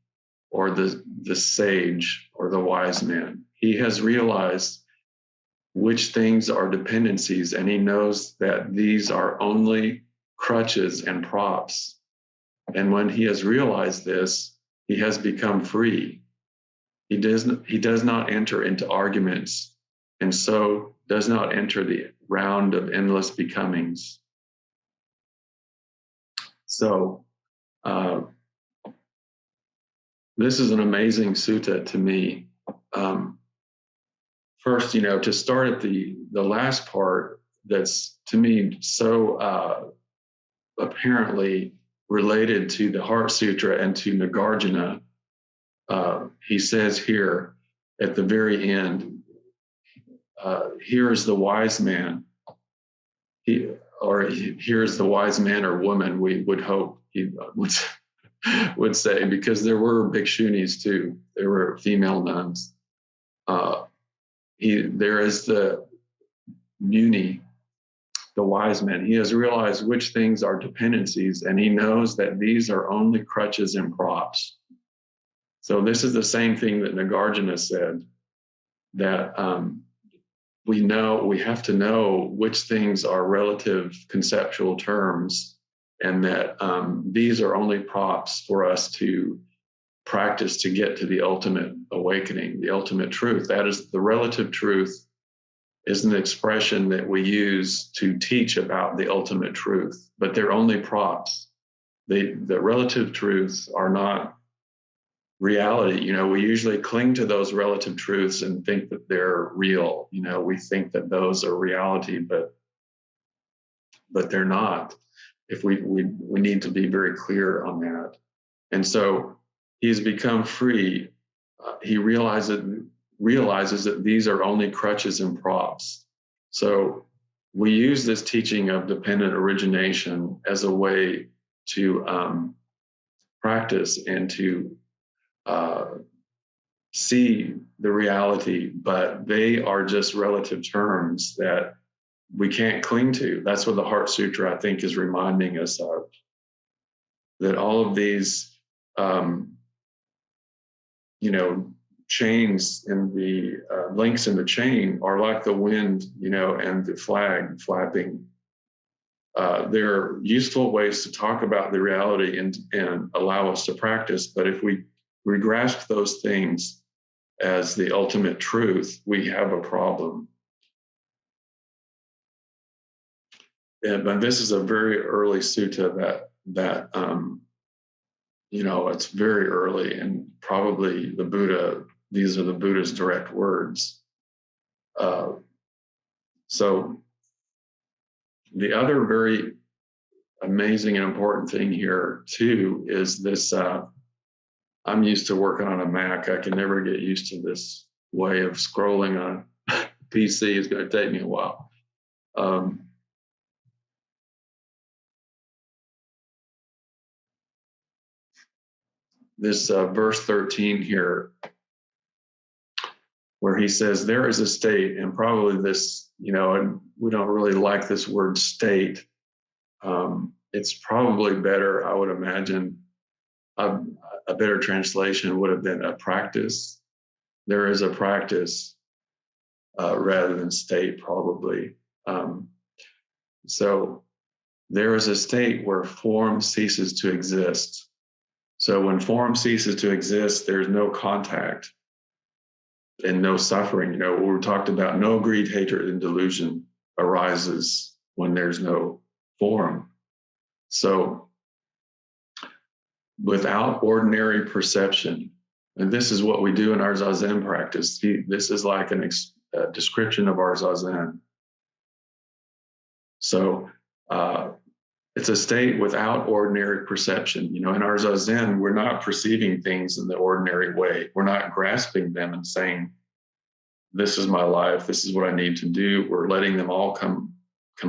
or the sage, or the wise man. He has realized which things are dependencies, and he knows that these are only crutches and props. And when he has realized this, he has become free. He does not enter into arguments, and so does not enter the round of endless becomings. So this is an amazing sutta to me. First, to start at the last part, that's to me so apparently related to the Heart Sutra and to Nagarjuna. He says here at the very end, here is the wise man. Here is the wise man or woman, we would hope he would say, because there were bhikshunis too. There were female nuns. There is the muni, the wise man. He has realized which things are dependencies, and he knows that these are only crutches and props. So this is the same thing that Nagarjuna said, that we have to know which things are relative conceptual terms, and that these are only props for us to practice to get to the ultimate awakening, the ultimate truth. That is, the relative truth is an expression that we use to teach about the ultimate truth, but they're only props. The relative truths are not reality. We usually cling to those relative truths and think that they're real. We think that those are reality, but they're not. If we need to be very clear on that. And so he's become free. He realizes that these are only crutches and props. So we use this teaching of dependent origination as a way to practice and to see the reality, but they are just relative terms that we can't cling to. That's what the Heart Sutra, I think, is reminding us of, that all of these chains in the links in the chain are like the wind, and the flag flapping. They're useful ways to talk about the reality and allow us to practice. But if we grasp those things as the ultimate truth, we have a problem. But this is a very early sutta that it's very early, and probably the Buddha. These are the Buddha's direct words. So the other very amazing and important thing here too is this. I'm used to working on a Mac. I can never get used to this way of scrolling on PC. It's going to take me a while. This verse 13 here, where he says, there is a state, and probably this, and we don't really like this word state. It's probably better, I would imagine, a better translation would have been a practice. There is a practice rather than state, probably. So there is a state where form ceases to exist. So when form ceases to exist, there's no contact and no suffering. We talked about no greed, hatred, and delusion arises when there's no form. So without ordinary perception, and this is what we do in our Zazen practice. This is like a description of our Zazen. So it's a state without ordinary perception. In our Zazen, we're not perceiving things in the ordinary way. We're not grasping them and saying, this is my life, this is what I need to do. We're letting them all come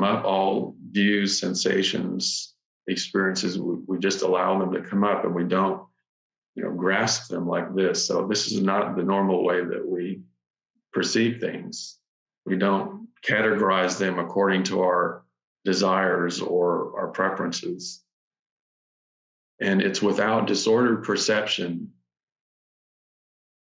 up, all views, sensations, experiences. We just allow them to come up, and we don't, grasp them like this. So this is not the normal way that we perceive things. We don't categorize them according to our desires or our preferences. And it's without disordered perception.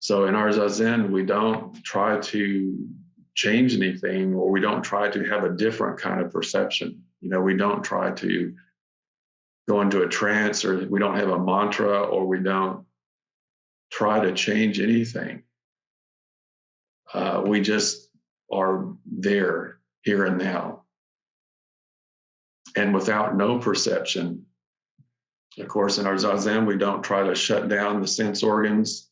So in our Zazen, we don't try to change anything, or we don't try to have a different kind of perception. We don't try to go into a trance, or we don't have a mantra, or we don't try to change anything. We just are there, here and now. And without no perception. Of course, in our Zazen, we don't try to shut down the sense organs.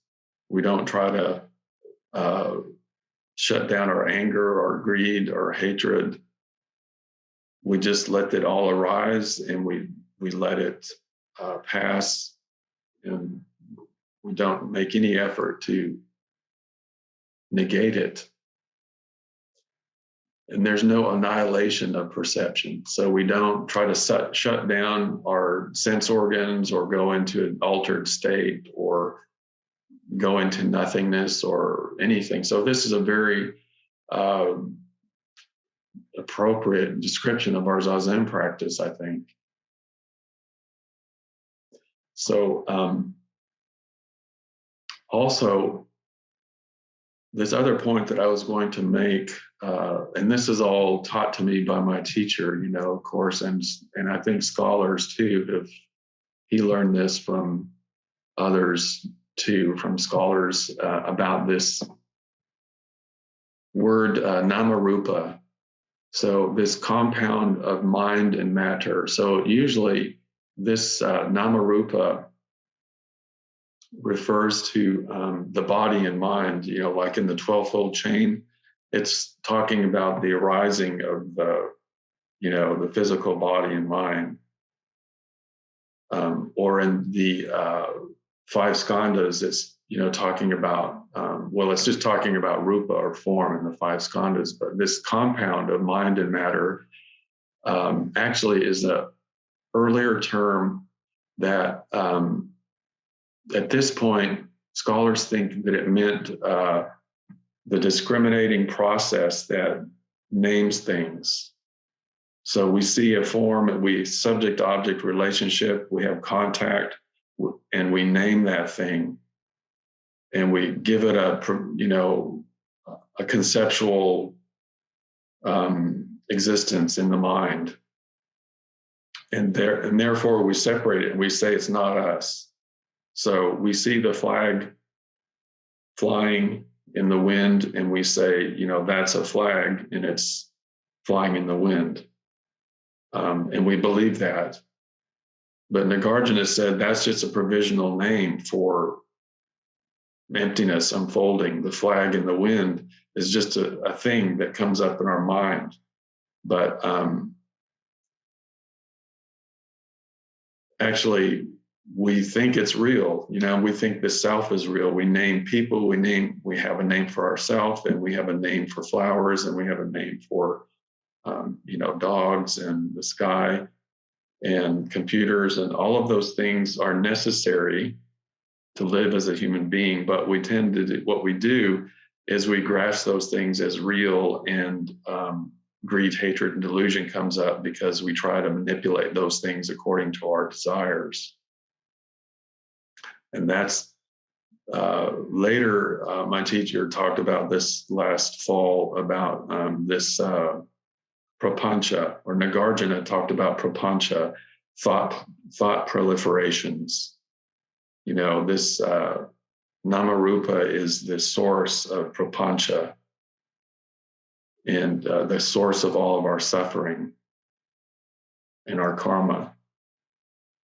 We don't try to shut down our anger or greed or hatred. We just let it all arise, and we let it pass, and we don't make any effort to negate it. And there's no annihilation of perception. So we don't try to shut down our sense organs, or go into an altered state, or go into nothingness or anything. So this is a very appropriate description of our Zazen practice, I think. So also, this other point that I was going to make, and this is all taught to me by my teacher, of course, and I think scholars too, he learned this from others too, from scholars about this word namarupa. So this compound of mind and matter. So usually this namarupa refers to the body and mind, like in the 12-fold chain. It's talking about the arising of the physical body and mind. Or in the Five Skandhas, it's talking about it's just talking about rupa or form in the Five Skandhas. But this compound of mind and matter actually is an earlier term that at this point scholars think that it meant the discriminating process that names things. So we see a form, we subject-object relationship, we have contact, and we name that thing. and we give it a conceptual existence in the mind, and therefore we separate it and we say it's not us. So we see the flag flying in the wind, and we say, that's a flag and it's flying in the wind. And we believe that. But Nagarjuna said that's just a provisional name for emptiness unfolding. The flag in the wind is just a thing that comes up in our mind. But actually, we think it's real. We think the self is real. We name people, we have a name for ourselves, and we have a name for flowers, and we have a name for dogs and the sky and computers, and all of those things are necessary to live as a human being. But we tend to what we do is we grasp those things as real, and greed, hatred, and delusion comes up because we try to manipulate those things according to our desires. And that's later, my teacher talked about this last fall about this prapancha, or Nagarjuna talked about prapancha, thought proliferations. This Namarupa is the source of prapancha, and the source of all of our suffering and our karma.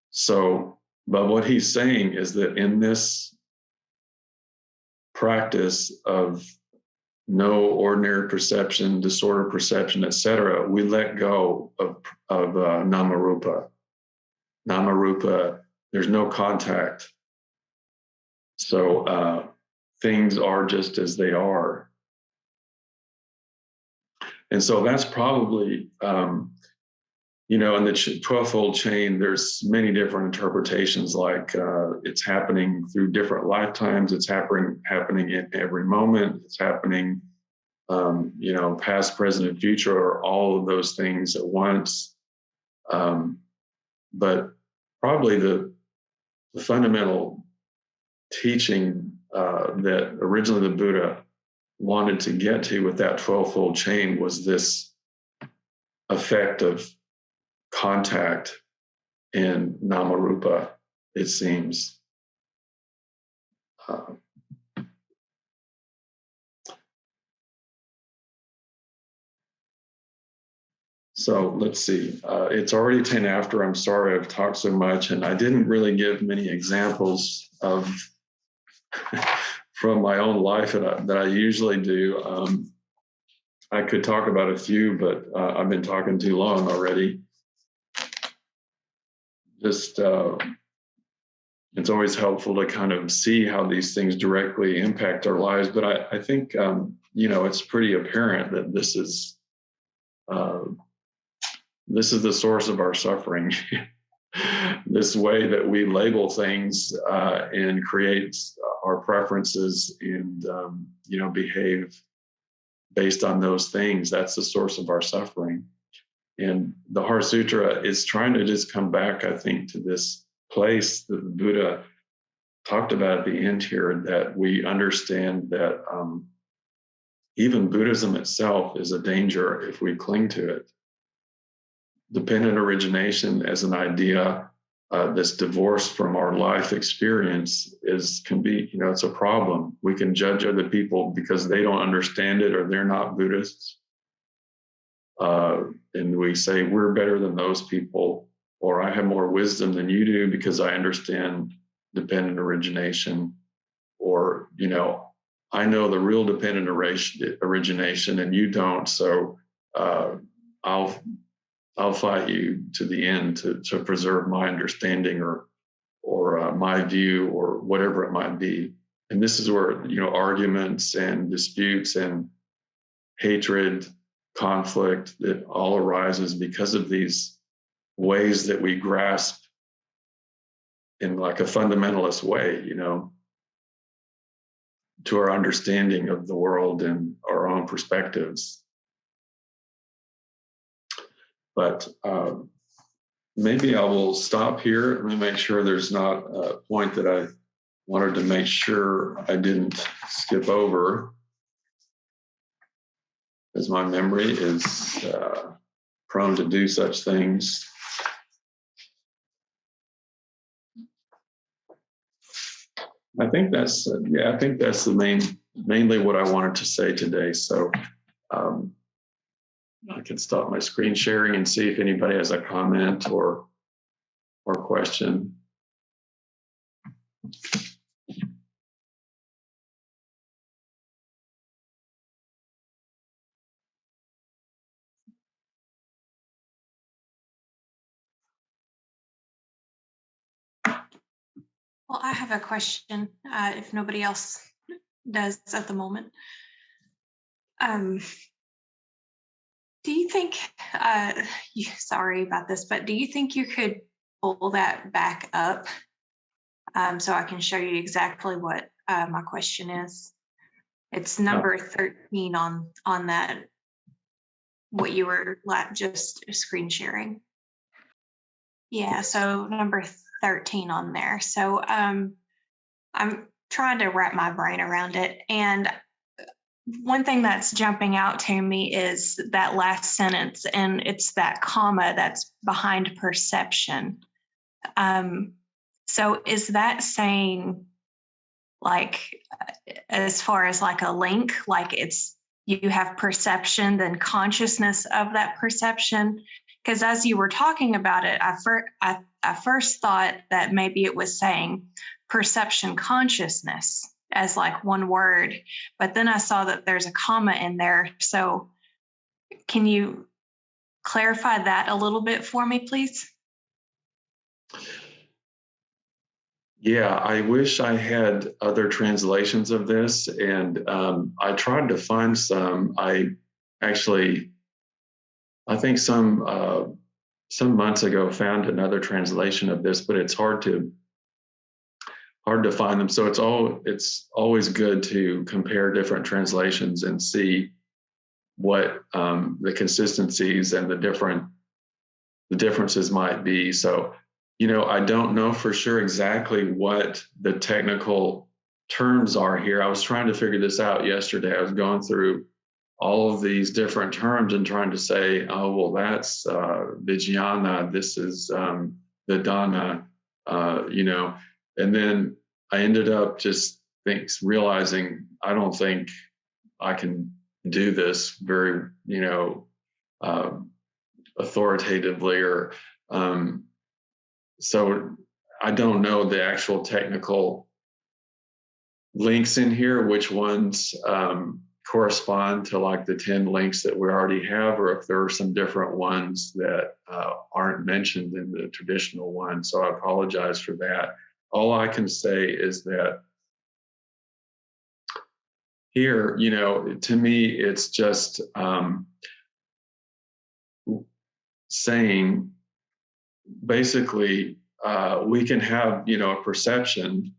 So, but what he's saying is that in this practice of no ordinary perception, disorder perception, etc., we let go of Namarupa. Namarupa, there's no contact. So things are just as they are. And so that's probably, in the 12-fold chain, there's many different interpretations, like it's happening through different lifetimes, it's happening in every moment, it's happening, past, present, and future, or all of those things at once. But probably the fundamental teaching that originally the Buddha wanted to get to with that 12-fold chain was this effect of contact in Namarupa, it seems. So let's see. It's already 10 after. I'm sorry I've talked so much, and I didn't really give many examples of from my own life that I usually do. I could talk about a few, but I've been talking too long already. Just it's always helpful to kind of see how these things directly impact our lives. But I think it's pretty apparent that this is the source of our suffering. This way that we label things and create our preferences and behave based on those things, that's the source of our suffering. And the Heart Sutra is trying to just come back, I think, to this place that the Buddha talked about at the end here, that we understand that even Buddhism itself is a danger if we cling to it. Dependent origination as an idea that's divorced from our life experience can be, it's a problem. We can judge other people because they don't understand it or they're not Buddhists. And we say we're better than those people, or I have more wisdom than you do because I understand dependent origination, or, I know the real dependent origination and you don't. So I'll fight you to the end to preserve my understanding or my view or whatever it might be. And this is where, arguments and disputes and hatred, conflict, that all arises because of these ways that we grasp in like a fundamentalist way, to our understanding of the world and our own perspectives. But maybe I will stop here. Let me make sure there's not a point that I wanted to make sure I didn't skip over, as my memory is prone to do such things. I think that's mainly what I wanted to say today. So I can stop my screen sharing and see if anybody has a comment or question. Well, I have a question, if nobody else does at the moment. Do you think, sorry about this, but do you think you could pull that back up so I can show you exactly what my question is? It's number 13 on that, what you were just screen sharing. Yeah, so number 13 on there. So I'm trying to wrap my brain around it. And one thing that's jumping out to me is that last sentence, and it's that comma that's behind perception. So is that saying, like, as far as like a link, like it's you have perception, then consciousness of that perception? Because as you were talking about it, I first thought that maybe it was saying perception consciousness as like one word, but then I saw that there's a comma in there. So can you clarify that a little bit for me, please? Yeah, I wish I had other translations of this, and I tried to find some. I think some months ago found another translation of this, but it's hard to find them. So it's always good to compare different translations and see what the consistencies and the differences might be. So, I don't know for sure exactly what the technical terms are here. I was trying to figure this out yesterday. I was going through all of these different terms and trying to say, oh, well, that's Vijnana, this is the Dana, and then I ended up just realizing I don't think I can do this very, authoritatively, or so I don't know the actual technical links in here, which ones correspond to like the 10 links that we already have, or if there are some different ones that aren't mentioned in the traditional one. So I apologize for that. All I can say is that here, to me, it's just saying, basically, we can have, a perception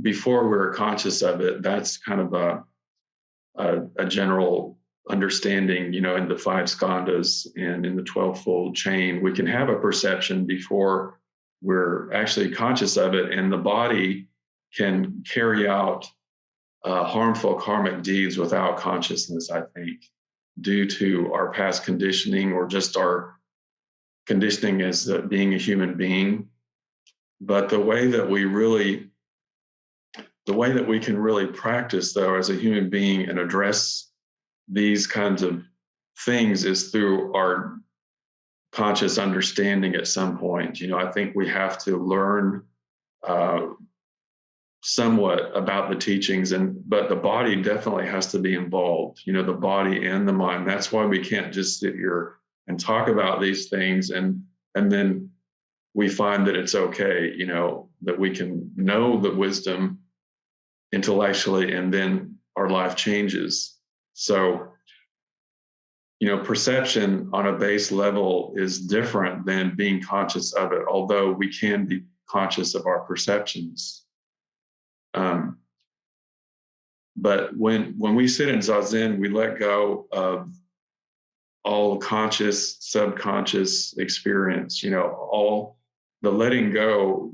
before we're conscious of it. That's kind of a general understanding, in the Five Skandhas and in the 12-fold chain. We can have a perception before we're actually conscious of it, and the body can carry out harmful karmic deeds without consciousness, I think, due to our past conditioning or just our conditioning as being a human being. But the way that we can really practice, though, as a human being and address these kinds of things is through our conscious understanding at some point. I think we have to learn somewhat about the teachings, but the body definitely has to be involved, the body and the mind. That's why we can't just sit here and talk about these things and then we find that it's okay, that we can know the wisdom intellectually and then our life changes. So, perception on a base level is different than being conscious of it, although we can be conscious of our perceptions. But when we sit in Zazen, we let go of all conscious, subconscious experience. All the letting go,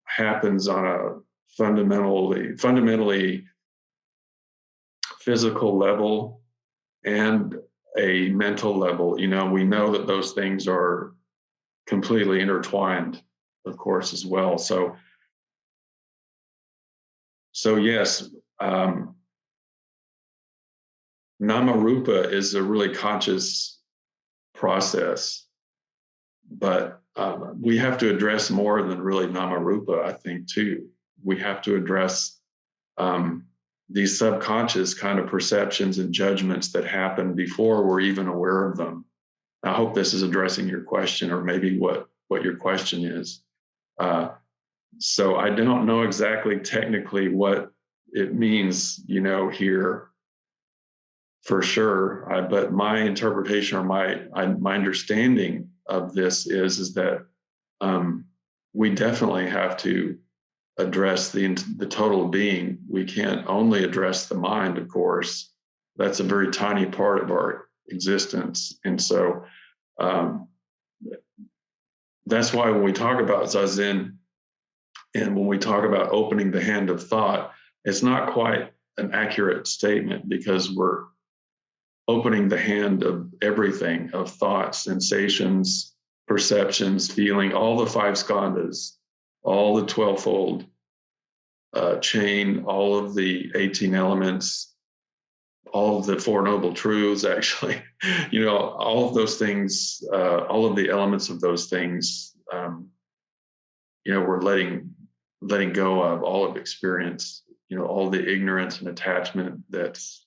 happens on fundamentally physical level and a mental level. You know, we know that those things are completely intertwined, of course, as well. So yes, Nama-rupa is a really conscious process, but we have to address more than really Nama-rupa, I think, too. We have to address these subconscious kind of perceptions and judgments that happen before we're even aware of them. I hope this is addressing your question, or maybe what your question is. So I don't know exactly technically what it means, you know, here for sure. But my interpretation, or my understanding of this is that we definitely have to address the total being. We can't only address the mind, of course. That's a very tiny part of our existence. And so that's why when we talk about Zazen and when we talk about opening the hand of thought, it's not quite an accurate statement, because we're opening the hand of everything, of thoughts, sensations, perceptions, feeling, all the five skandhas, all the 12-fold chain, all of the 18 elements, all of the Four Noble Truths, actually, you know, all of those things, all of the elements of those things, you know, we're letting go of all of experience, you know, all the ignorance and attachment that's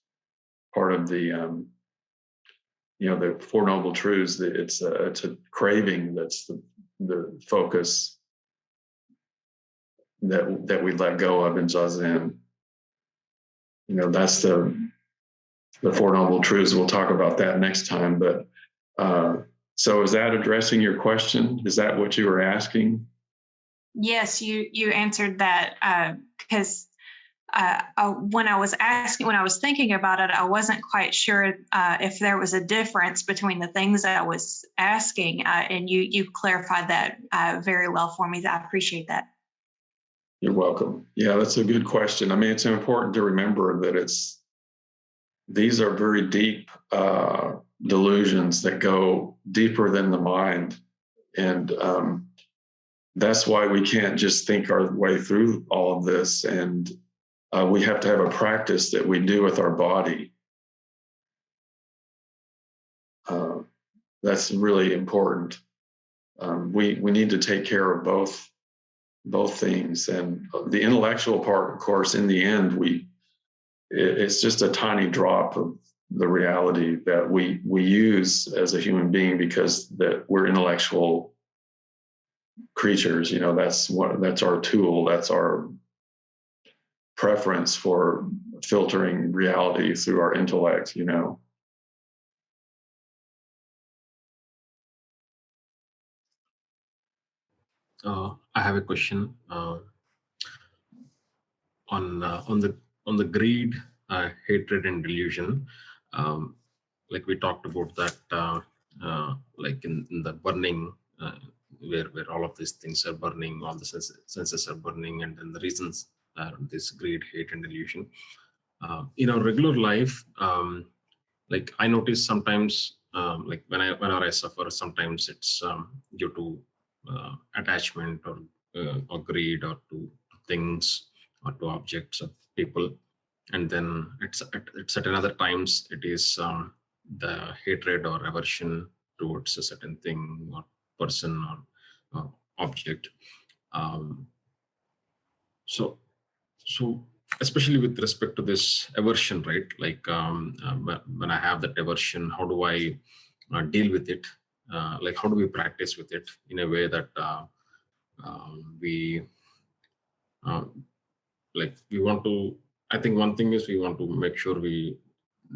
part of the, you know, the Four Noble Truths. It's a craving that's the focus that we let go of in Zazen. You know, that's the Four Noble Truths. We'll talk about that next time. But so is that addressing your question? Is that what you were asking? Yes, you answered that, because when I was thinking about it, I wasn't quite sure if there was a difference between the things that I was asking, and you clarified that very well for me. I appreciate that. You're welcome. Yeah, that's a good question. I mean, it's important to remember that these are very deep delusions that go deeper than the mind. And that's why we can't just think our way through all of this. And we have to have a practice that we do with our body. That's really important. We need to take care of both things. And the intellectual part, of course, in the end, it's just a tiny drop of the reality that we use as a human being, because that we're intellectual creatures. You know, that's our tool. That's our preference for filtering reality through our intellect, you know. I have a question on the greed, hatred, and delusion. Like we talked about that, like in the burning, where all of these things are burning, all the senses are burning, and then the reasons are this greed, hate, and delusion. In our regular life, like I notice sometimes, like whenever I suffer, sometimes it's due to attachment or greed, or to things, or to objects, or people. And then it's at another times it is the hatred or aversion towards a certain thing or person or object. Um, so especially with respect to this aversion, right? Like when I have that aversion, how do I deal with it? Like how do we practice with it in a way that we like we want to, I think one thing is we want to make sure we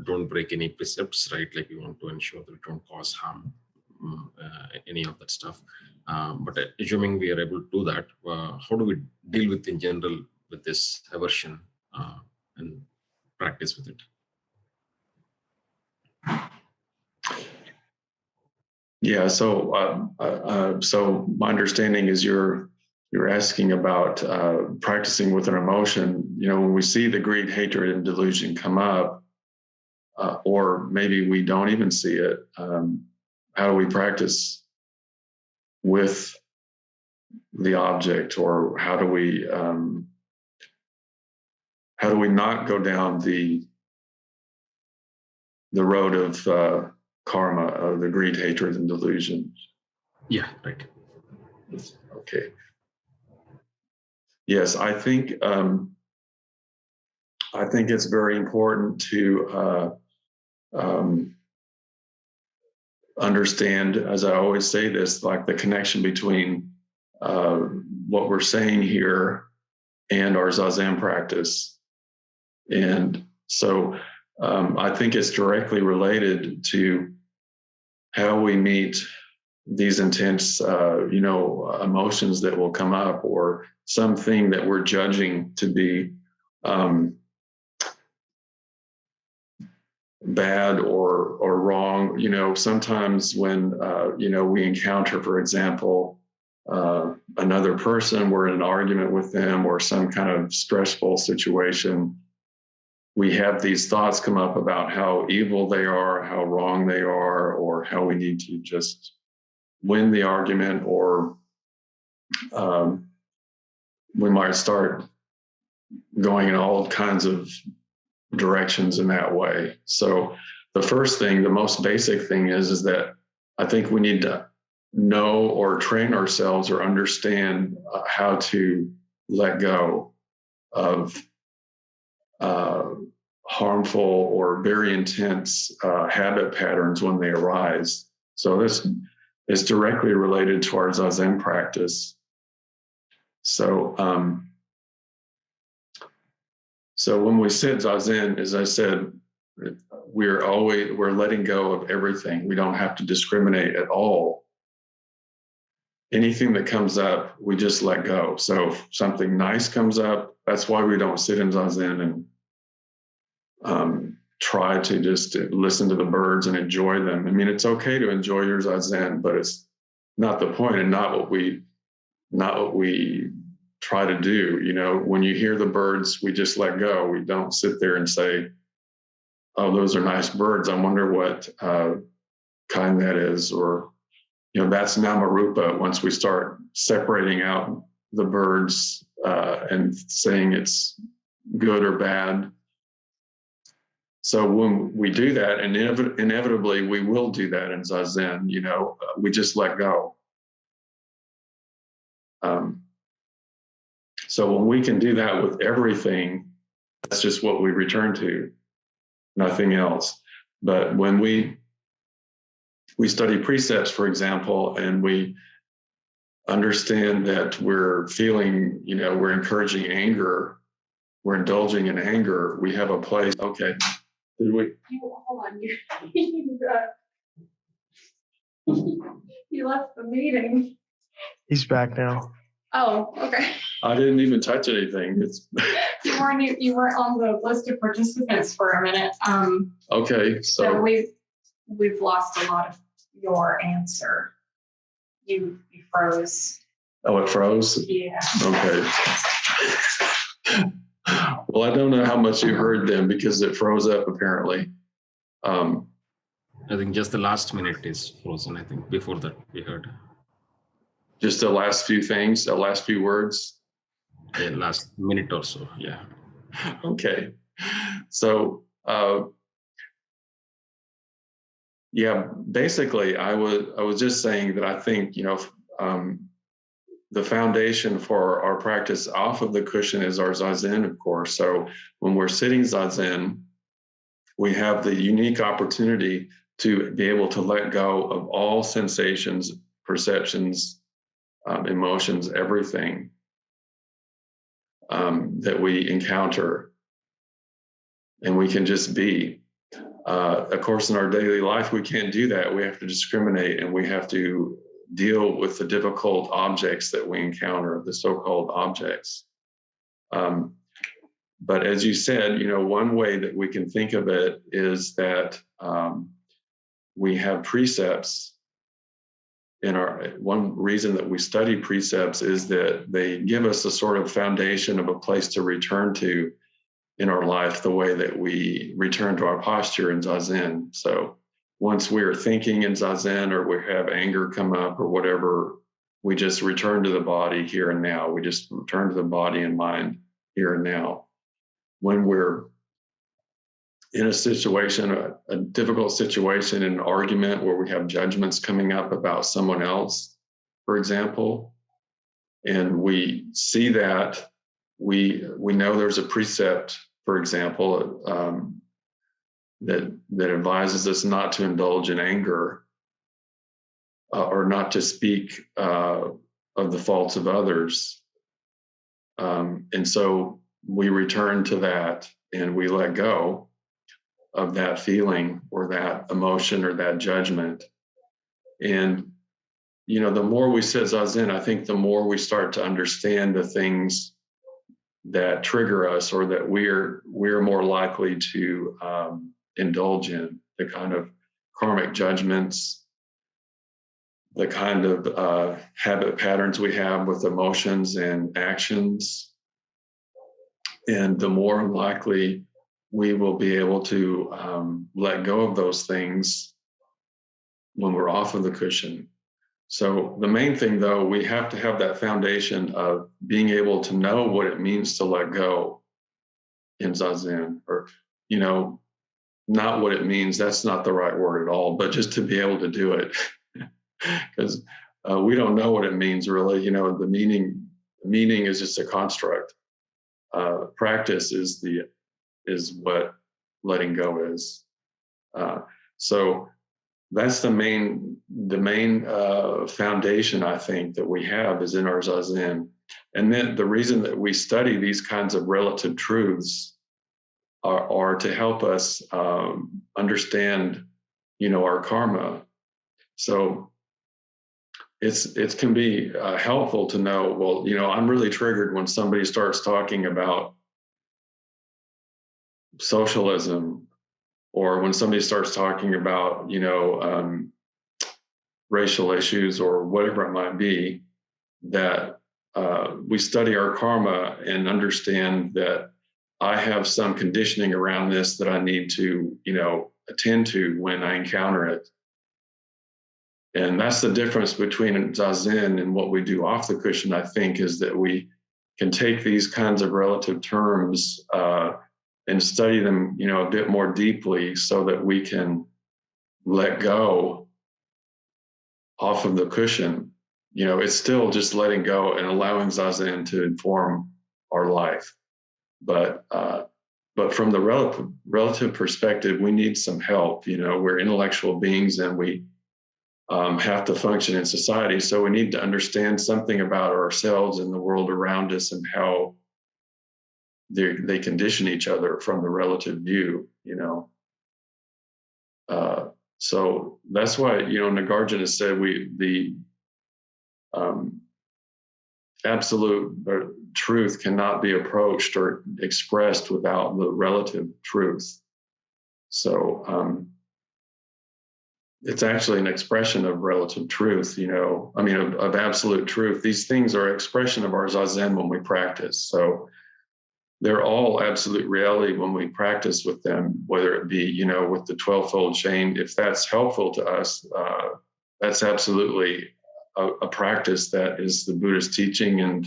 don't break any precepts, right? Like we want to ensure that we don't cause harm, any of that stuff. But assuming we are able to do that, how do we deal with in general with this aversion and practice with it? Yeah. So my understanding is you're you're asking about practicing with an emotion. You know, when we see the greed, hatred, and delusion come up, or maybe we don't even see it, how do we practice with the object, or how do we not go down the road of karma, of the greed, hatred, and delusion? Yeah, right. Okay. Yes, I think it's very important to understand, as I always say this, like the connection between what we're saying here and our Zazen practice. And so I think it's directly related to how we meet these intense, emotions that will come up, or something that we're judging to be bad or wrong. You know, sometimes when we encounter, for example, another person, we're in an argument with them, or some kind of stressful situation, we have these thoughts come up about how evil they are, how wrong they are, or how we need to just win the argument, or we might start going in all kinds of directions in that way. So the first thing, the most basic thing is that I think we need to know or train ourselves or understand how to let go of harmful or very intense habit patterns when they arise. So this is directly related to our Zazen practice. So when we sit Zazen, as I said, we're letting go of everything. We don't have to discriminate at all. Anything that comes up, we just let go. So if something nice comes up, that's why we don't sit in Zazen and try to just listen to the birds and enjoy them. I mean, it's okay to enjoy your Zazen, but it's not the point, and not what we try to do. You know, when you hear the birds, we just let go. We don't sit there and say, oh, those are nice birds, I wonder what kind that is. Or, that's Namarupa. Once we start separating out the birds and saying it's good or bad. So when we do that, and inevitably we will do that in Zazen, we just let go. So when we can do that with everything, that's just what we return to, nothing else. But when we study precepts, for example, and we understand that we're feeling, we're encouraging anger, we're indulging in anger, we have a place. Okay. Did we? Hold on. You left the meeting. He's back now. Oh, okay. I didn't even touch anything. You weren't on the list of participants for a minute. Okay. So we've lost a lot of your answer. You froze. Oh, it froze? Yeah. Okay. Well, I don't know how much you heard then, because it froze up apparently. I think just the last minute is frozen. I think before that we heard. Just the last few things, the last few words? The last minute or so, yeah. Okay. So, basically I was just saying that I think, the foundation for our practice off of the cushion is our Zazen, of course. So when we're sitting Zazen, we have the unique opportunity to be able to let go of all sensations, perceptions, emotions, everything that we encounter. And we can just be. Of course, in our daily life, we can't do that. We have to discriminate, and we have to deal with the difficult objects that we encounter, the so-called objects. But as you said, one way that we can think of it is that we have precepts one reason that we study precepts is that they give us a sort of foundation of a place to return to in our life, the way that we return to our posture in Zazen. So once we're thinking in Zazen, or we have anger come up or whatever, we just return to the body here and now. We just return to the body and mind here and now. When we're in a situation, a difficult situation, an argument where we have judgments coming up about someone else, for example, and we see that, we know there's a precept, for example, that advises us not to indulge in anger, or not to speak of the faults of others. And so we return to that and we let go of that feeling or that emotion or that judgment. And, the more we sit Zazen, I think the more we start to understand the things that trigger us, or that we're more likely to indulge in, the kind of karmic judgments, the kind of habit patterns we have with emotions and actions. And the more likely we will be able to let go of those things when we're off of the cushion. So the main thing, though, we have to have that foundation of being able to know what it means to let go in Zazen, or, not what it means. That's not the right word at all, but just to be able to do it. Because we don't know what it means, really. The meaning is just a construct. Practice is what letting go is. So that's the main foundation, I think, that we have is in our Zazen. And then the reason that we study these kinds of relative truths are to help us understand, our karma. So it can be helpful to know, well, I'm really triggered when somebody starts talking about socialism, or when somebody starts talking about, racial issues or whatever it might be, that we study our karma and understand that I have some conditioning around this that I need to, attend to when I encounter it. And that's the difference between Zazen and what we do off the cushion, I think, is that we can take these kinds of relative terms and study them, a bit more deeply, so that we can let go off of the cushion. It's still just letting go and allowing Zazen to inform our life. But from the relative perspective, we need some help. We're intellectual beings, and we have to function in society. So we need to understand something about ourselves and the world around us, and how they condition each other from the relative view, so that's why, Nagarjuna said the absolute truth cannot be approached or expressed without the relative truth. So it's actually an expression of relative truth, of absolute truth. These things are expression of our Zazen when we practice. So they're all absolute reality when we practice with them, whether it be, with the 12-fold chain. If that's helpful to us, that's absolutely a practice that is the Buddhist teaching. And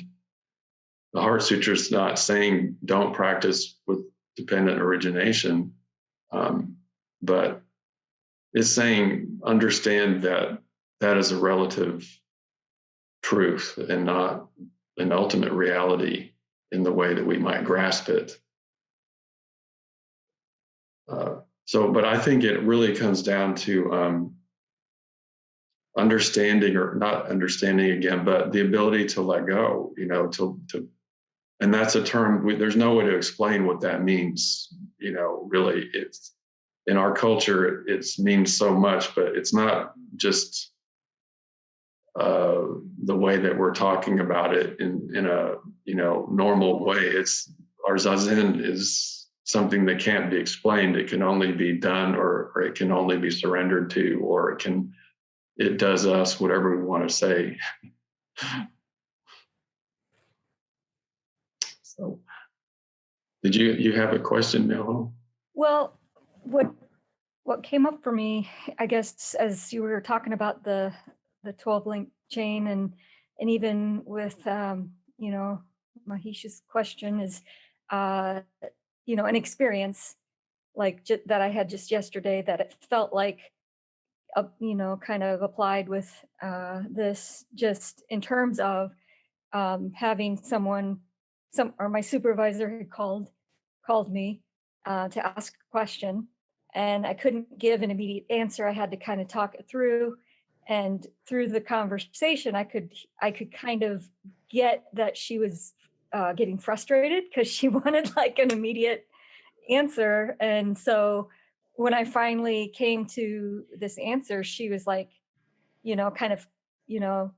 the Heart Sutra is not saying don't practice with dependent origination, but it's saying understand that that is a relative truth and not an ultimate reality in the way that we might grasp it. But I think it really comes down to understanding, or not understanding again, but the ability to let go, and that's a term, there's no way to explain what that means. Really, it's in our culture, it means so much, but it's not just the way that we're talking about it in a normal way. It's our Zazen is something that can't be explained. It can only be done, or it can only be surrendered to, or it can it does us whatever we want to say. So, did you have a question, Mel? Well, what came up for me, I guess, as you were talking about the 12-link chain, and even with you know, Mahish's question is you know, an experience like that I had just yesterday, that it felt like you know, kind of applied with this, just in terms of having someone, or my supervisor had called me to ask a question, and I couldn't give an immediate answer. I had to kind of talk it through, and through the conversation, I could kind of get that she was getting frustrated because she wanted like an immediate answer. And so when I finally came to this answer, she was like, you know, kind of, you know,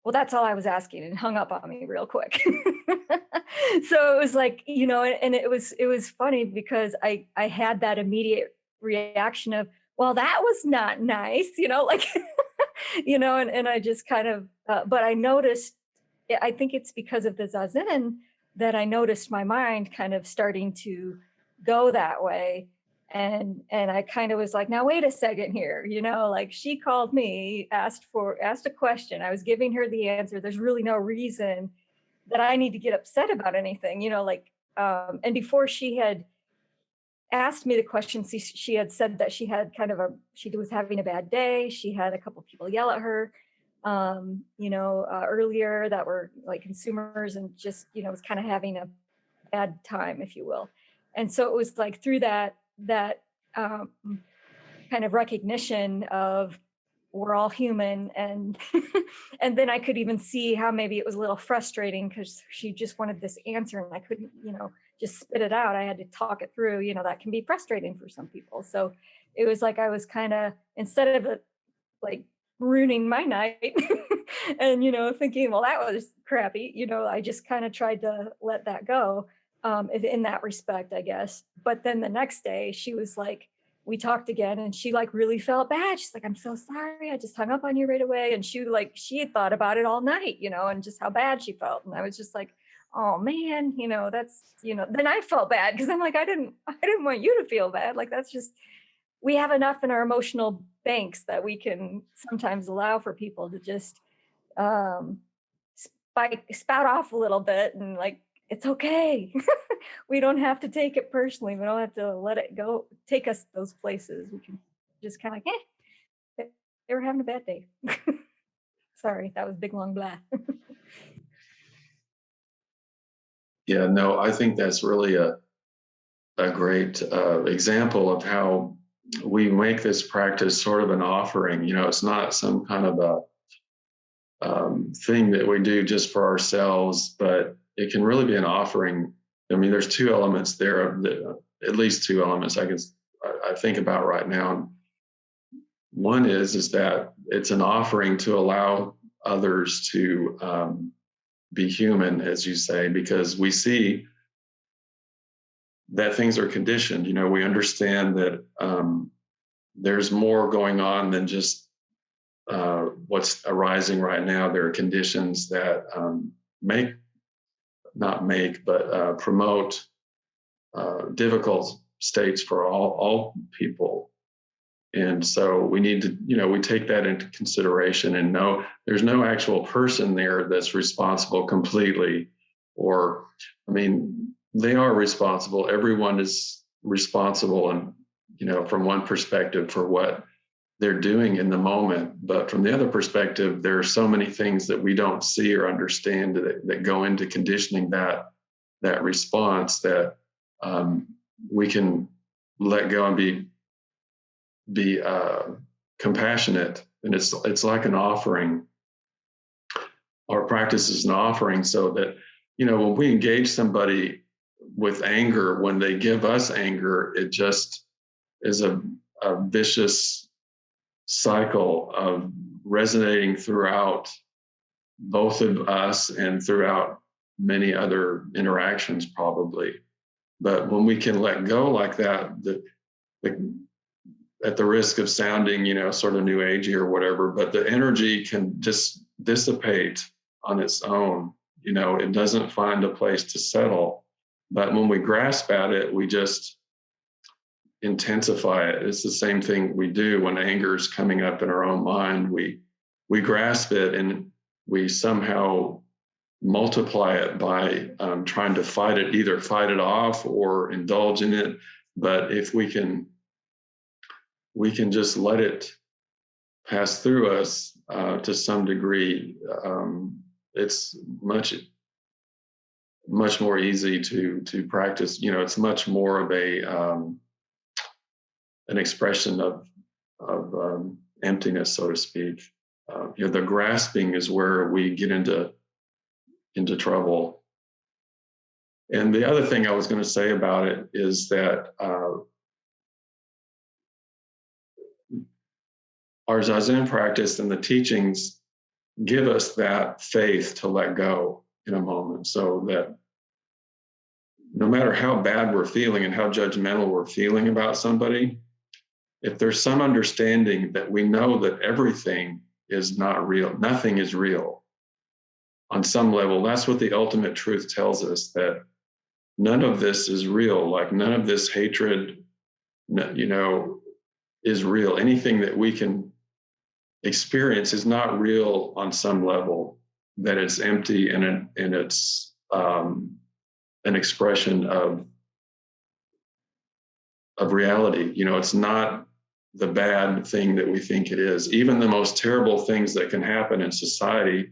well, that's all I was asking, and hung up on me real quick. So it was like, you know, and it was funny because I had that immediate reaction of, well, that was not nice, you know, like, you know, and I just kind of, but I noticed, I think it's because of the Zazen that I noticed my mind kind of starting to go that way. And I kind of was like, now wait a second here, you know, like she called me, asked a question, I was giving her the answer. There's really no reason that I need to get upset about anything, you know, like, and before she had asked me the question, she had said that she had she was having a bad day. She had a couple of people yell at her, you know, earlier, that were like consumers, and just, you know, was kind of having a bad time, if you will. And so it was like through that kind of recognition of, we're all human, and and then I could even see how maybe it was a little frustrating because she just wanted this answer and I couldn't, you know, just spit it out. I had to talk it through, you know, that can be frustrating for some people. So it was like I was kind of, instead of like ruining my night and, you know, thinking, well, that was crappy, you know, I just kind of tried to let that go in that respect, I guess. But then the next day she was like, we talked again, and she like really felt bad. She's like, I'm so sorry, I just hung up on you right away. And she had thought about it all night, you know, and just how bad she felt. And I was just like, oh man, you know, that's, you know, then I felt bad because I'm like, I didn't want you to feel bad. Like, that's just, we have enough in our emotional banks that we can sometimes allow for people to just spout off a little bit, and like, it's okay. We don't have to take it personally. We don't have to let it go, take us those places. We can just kind of like, they were having a bad day. Sorry, that was big, long blah. Yeah, no, I think that's really a great example of how we make this practice sort of an offering. You know, it's not some kind of a thing that we do just for ourselves, but it can really be an offering. I mean, there's two elements there, at least two elements I think about right now. One is that it's an offering to allow others to be human, as you say, because we see that things are conditioned. You know, we understand that there's more going on than just what's arising right now. There are conditions that promote difficult states for all people. And so we need to, you know, we take that into consideration and know there's no actual person there that's responsible completely. Or, I mean, they are responsible. Everyone is responsible, and, you know, from one perspective for what they're doing in the moment. But from the other perspective, there are so many things that we don't see or understand that go into conditioning that response, that we can let go and be compassionate. And it's like an offering. Our practice is an offering, so that, you know, when we engage somebody with anger, when they give us anger, it just is a vicious cycle of resonating throughout both of us and throughout many other interactions, probably. But when we can let go like that, at the risk of sounding, sort of new agey or whatever, but the energy can just dissipate on its own. It doesn't find a place to settle. But when we grasp at it, we just intensify it. It's the same thing we do when anger is coming up in our own mind. We grasp it and we somehow multiply it by trying to fight it, either fight it off or indulge in it. But if we can just let it pass through us to some degree, it's much more easy to practice. It's much more of an expression of emptiness, so to speak. The grasping is where we get into trouble. And the other thing I was going to say about it is that our Zazen practice and the teachings give us that faith to let go in a moment, so that no matter how bad we're feeling and how judgmental we're feeling about somebody, if there's some understanding that we know that everything is not real, nothing is real on some level, that's what the ultimate truth tells us, that none of this is real, like none of this hatred, is real. Anything that we can experience is not real on some level, that it's empty and it's an expression of reality. It's not the bad thing that we think it is. Even the most terrible things that can happen in society,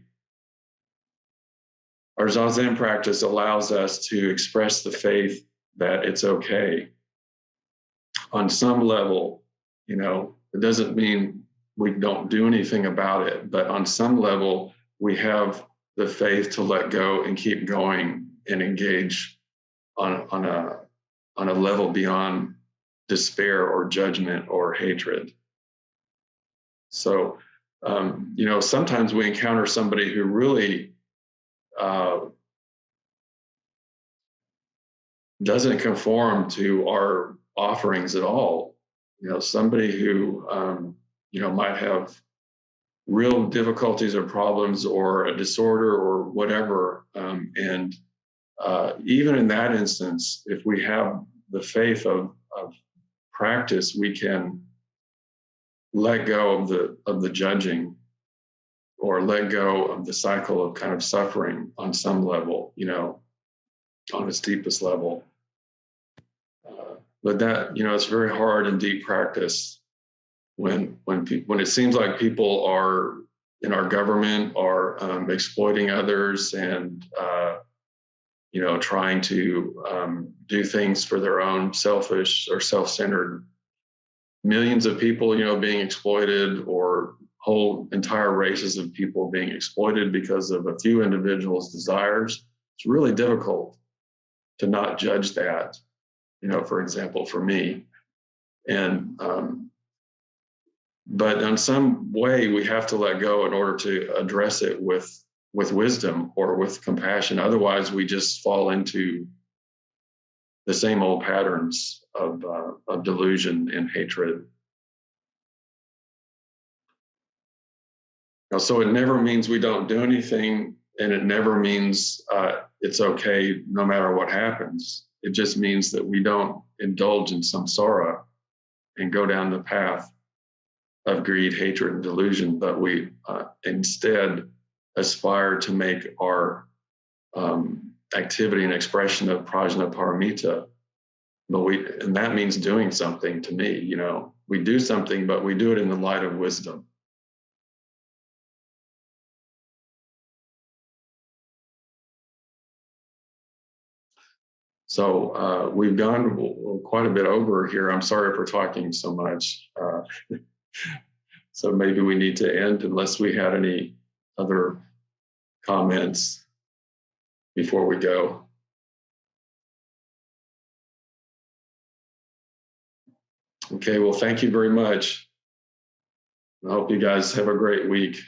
our Zazen practice allows us to express the faith that it's okay. On some level, it doesn't mean we don't do anything about it, but on some level, we have the faith to let go and keep going and engage on a level beyond despair or judgment or hatred. So, sometimes we encounter somebody who really doesn't conform to our offerings at all. Somebody who, might have real difficulties or problems or a disorder or whatever. And even in that instance, if we have the faith of practice, we can let go of the judging, or let go of the cycle of kind of suffering on some level, on its deepest level. But that, it's very hard in deep practice when it seems like people are in our government are exploiting others and trying to do things for their own selfish or self-centered. Millions of people, being exploited, or whole entire races of people being exploited because of a few individuals' desires. It's really difficult to not judge that, for example, for me. And but in some way we have to let go in order to address it with wisdom or with compassion. Otherwise, we just fall into the same old patterns of delusion and hatred. So it never means we don't do anything, and it never means it's okay no matter what happens. It just means that we don't indulge in samsara and go down the path of greed, hatred, and delusion, but we instead aspire to make our activity and expression of prajñāpāramita. And that means doing something to me. We do something, but we do it in the light of wisdom. So we've gone quite a bit over here. I'm sorry for talking so much. So maybe we need to end unless we had any other comments before we go. Okay, well, thank you very much. I hope you guys have a great week.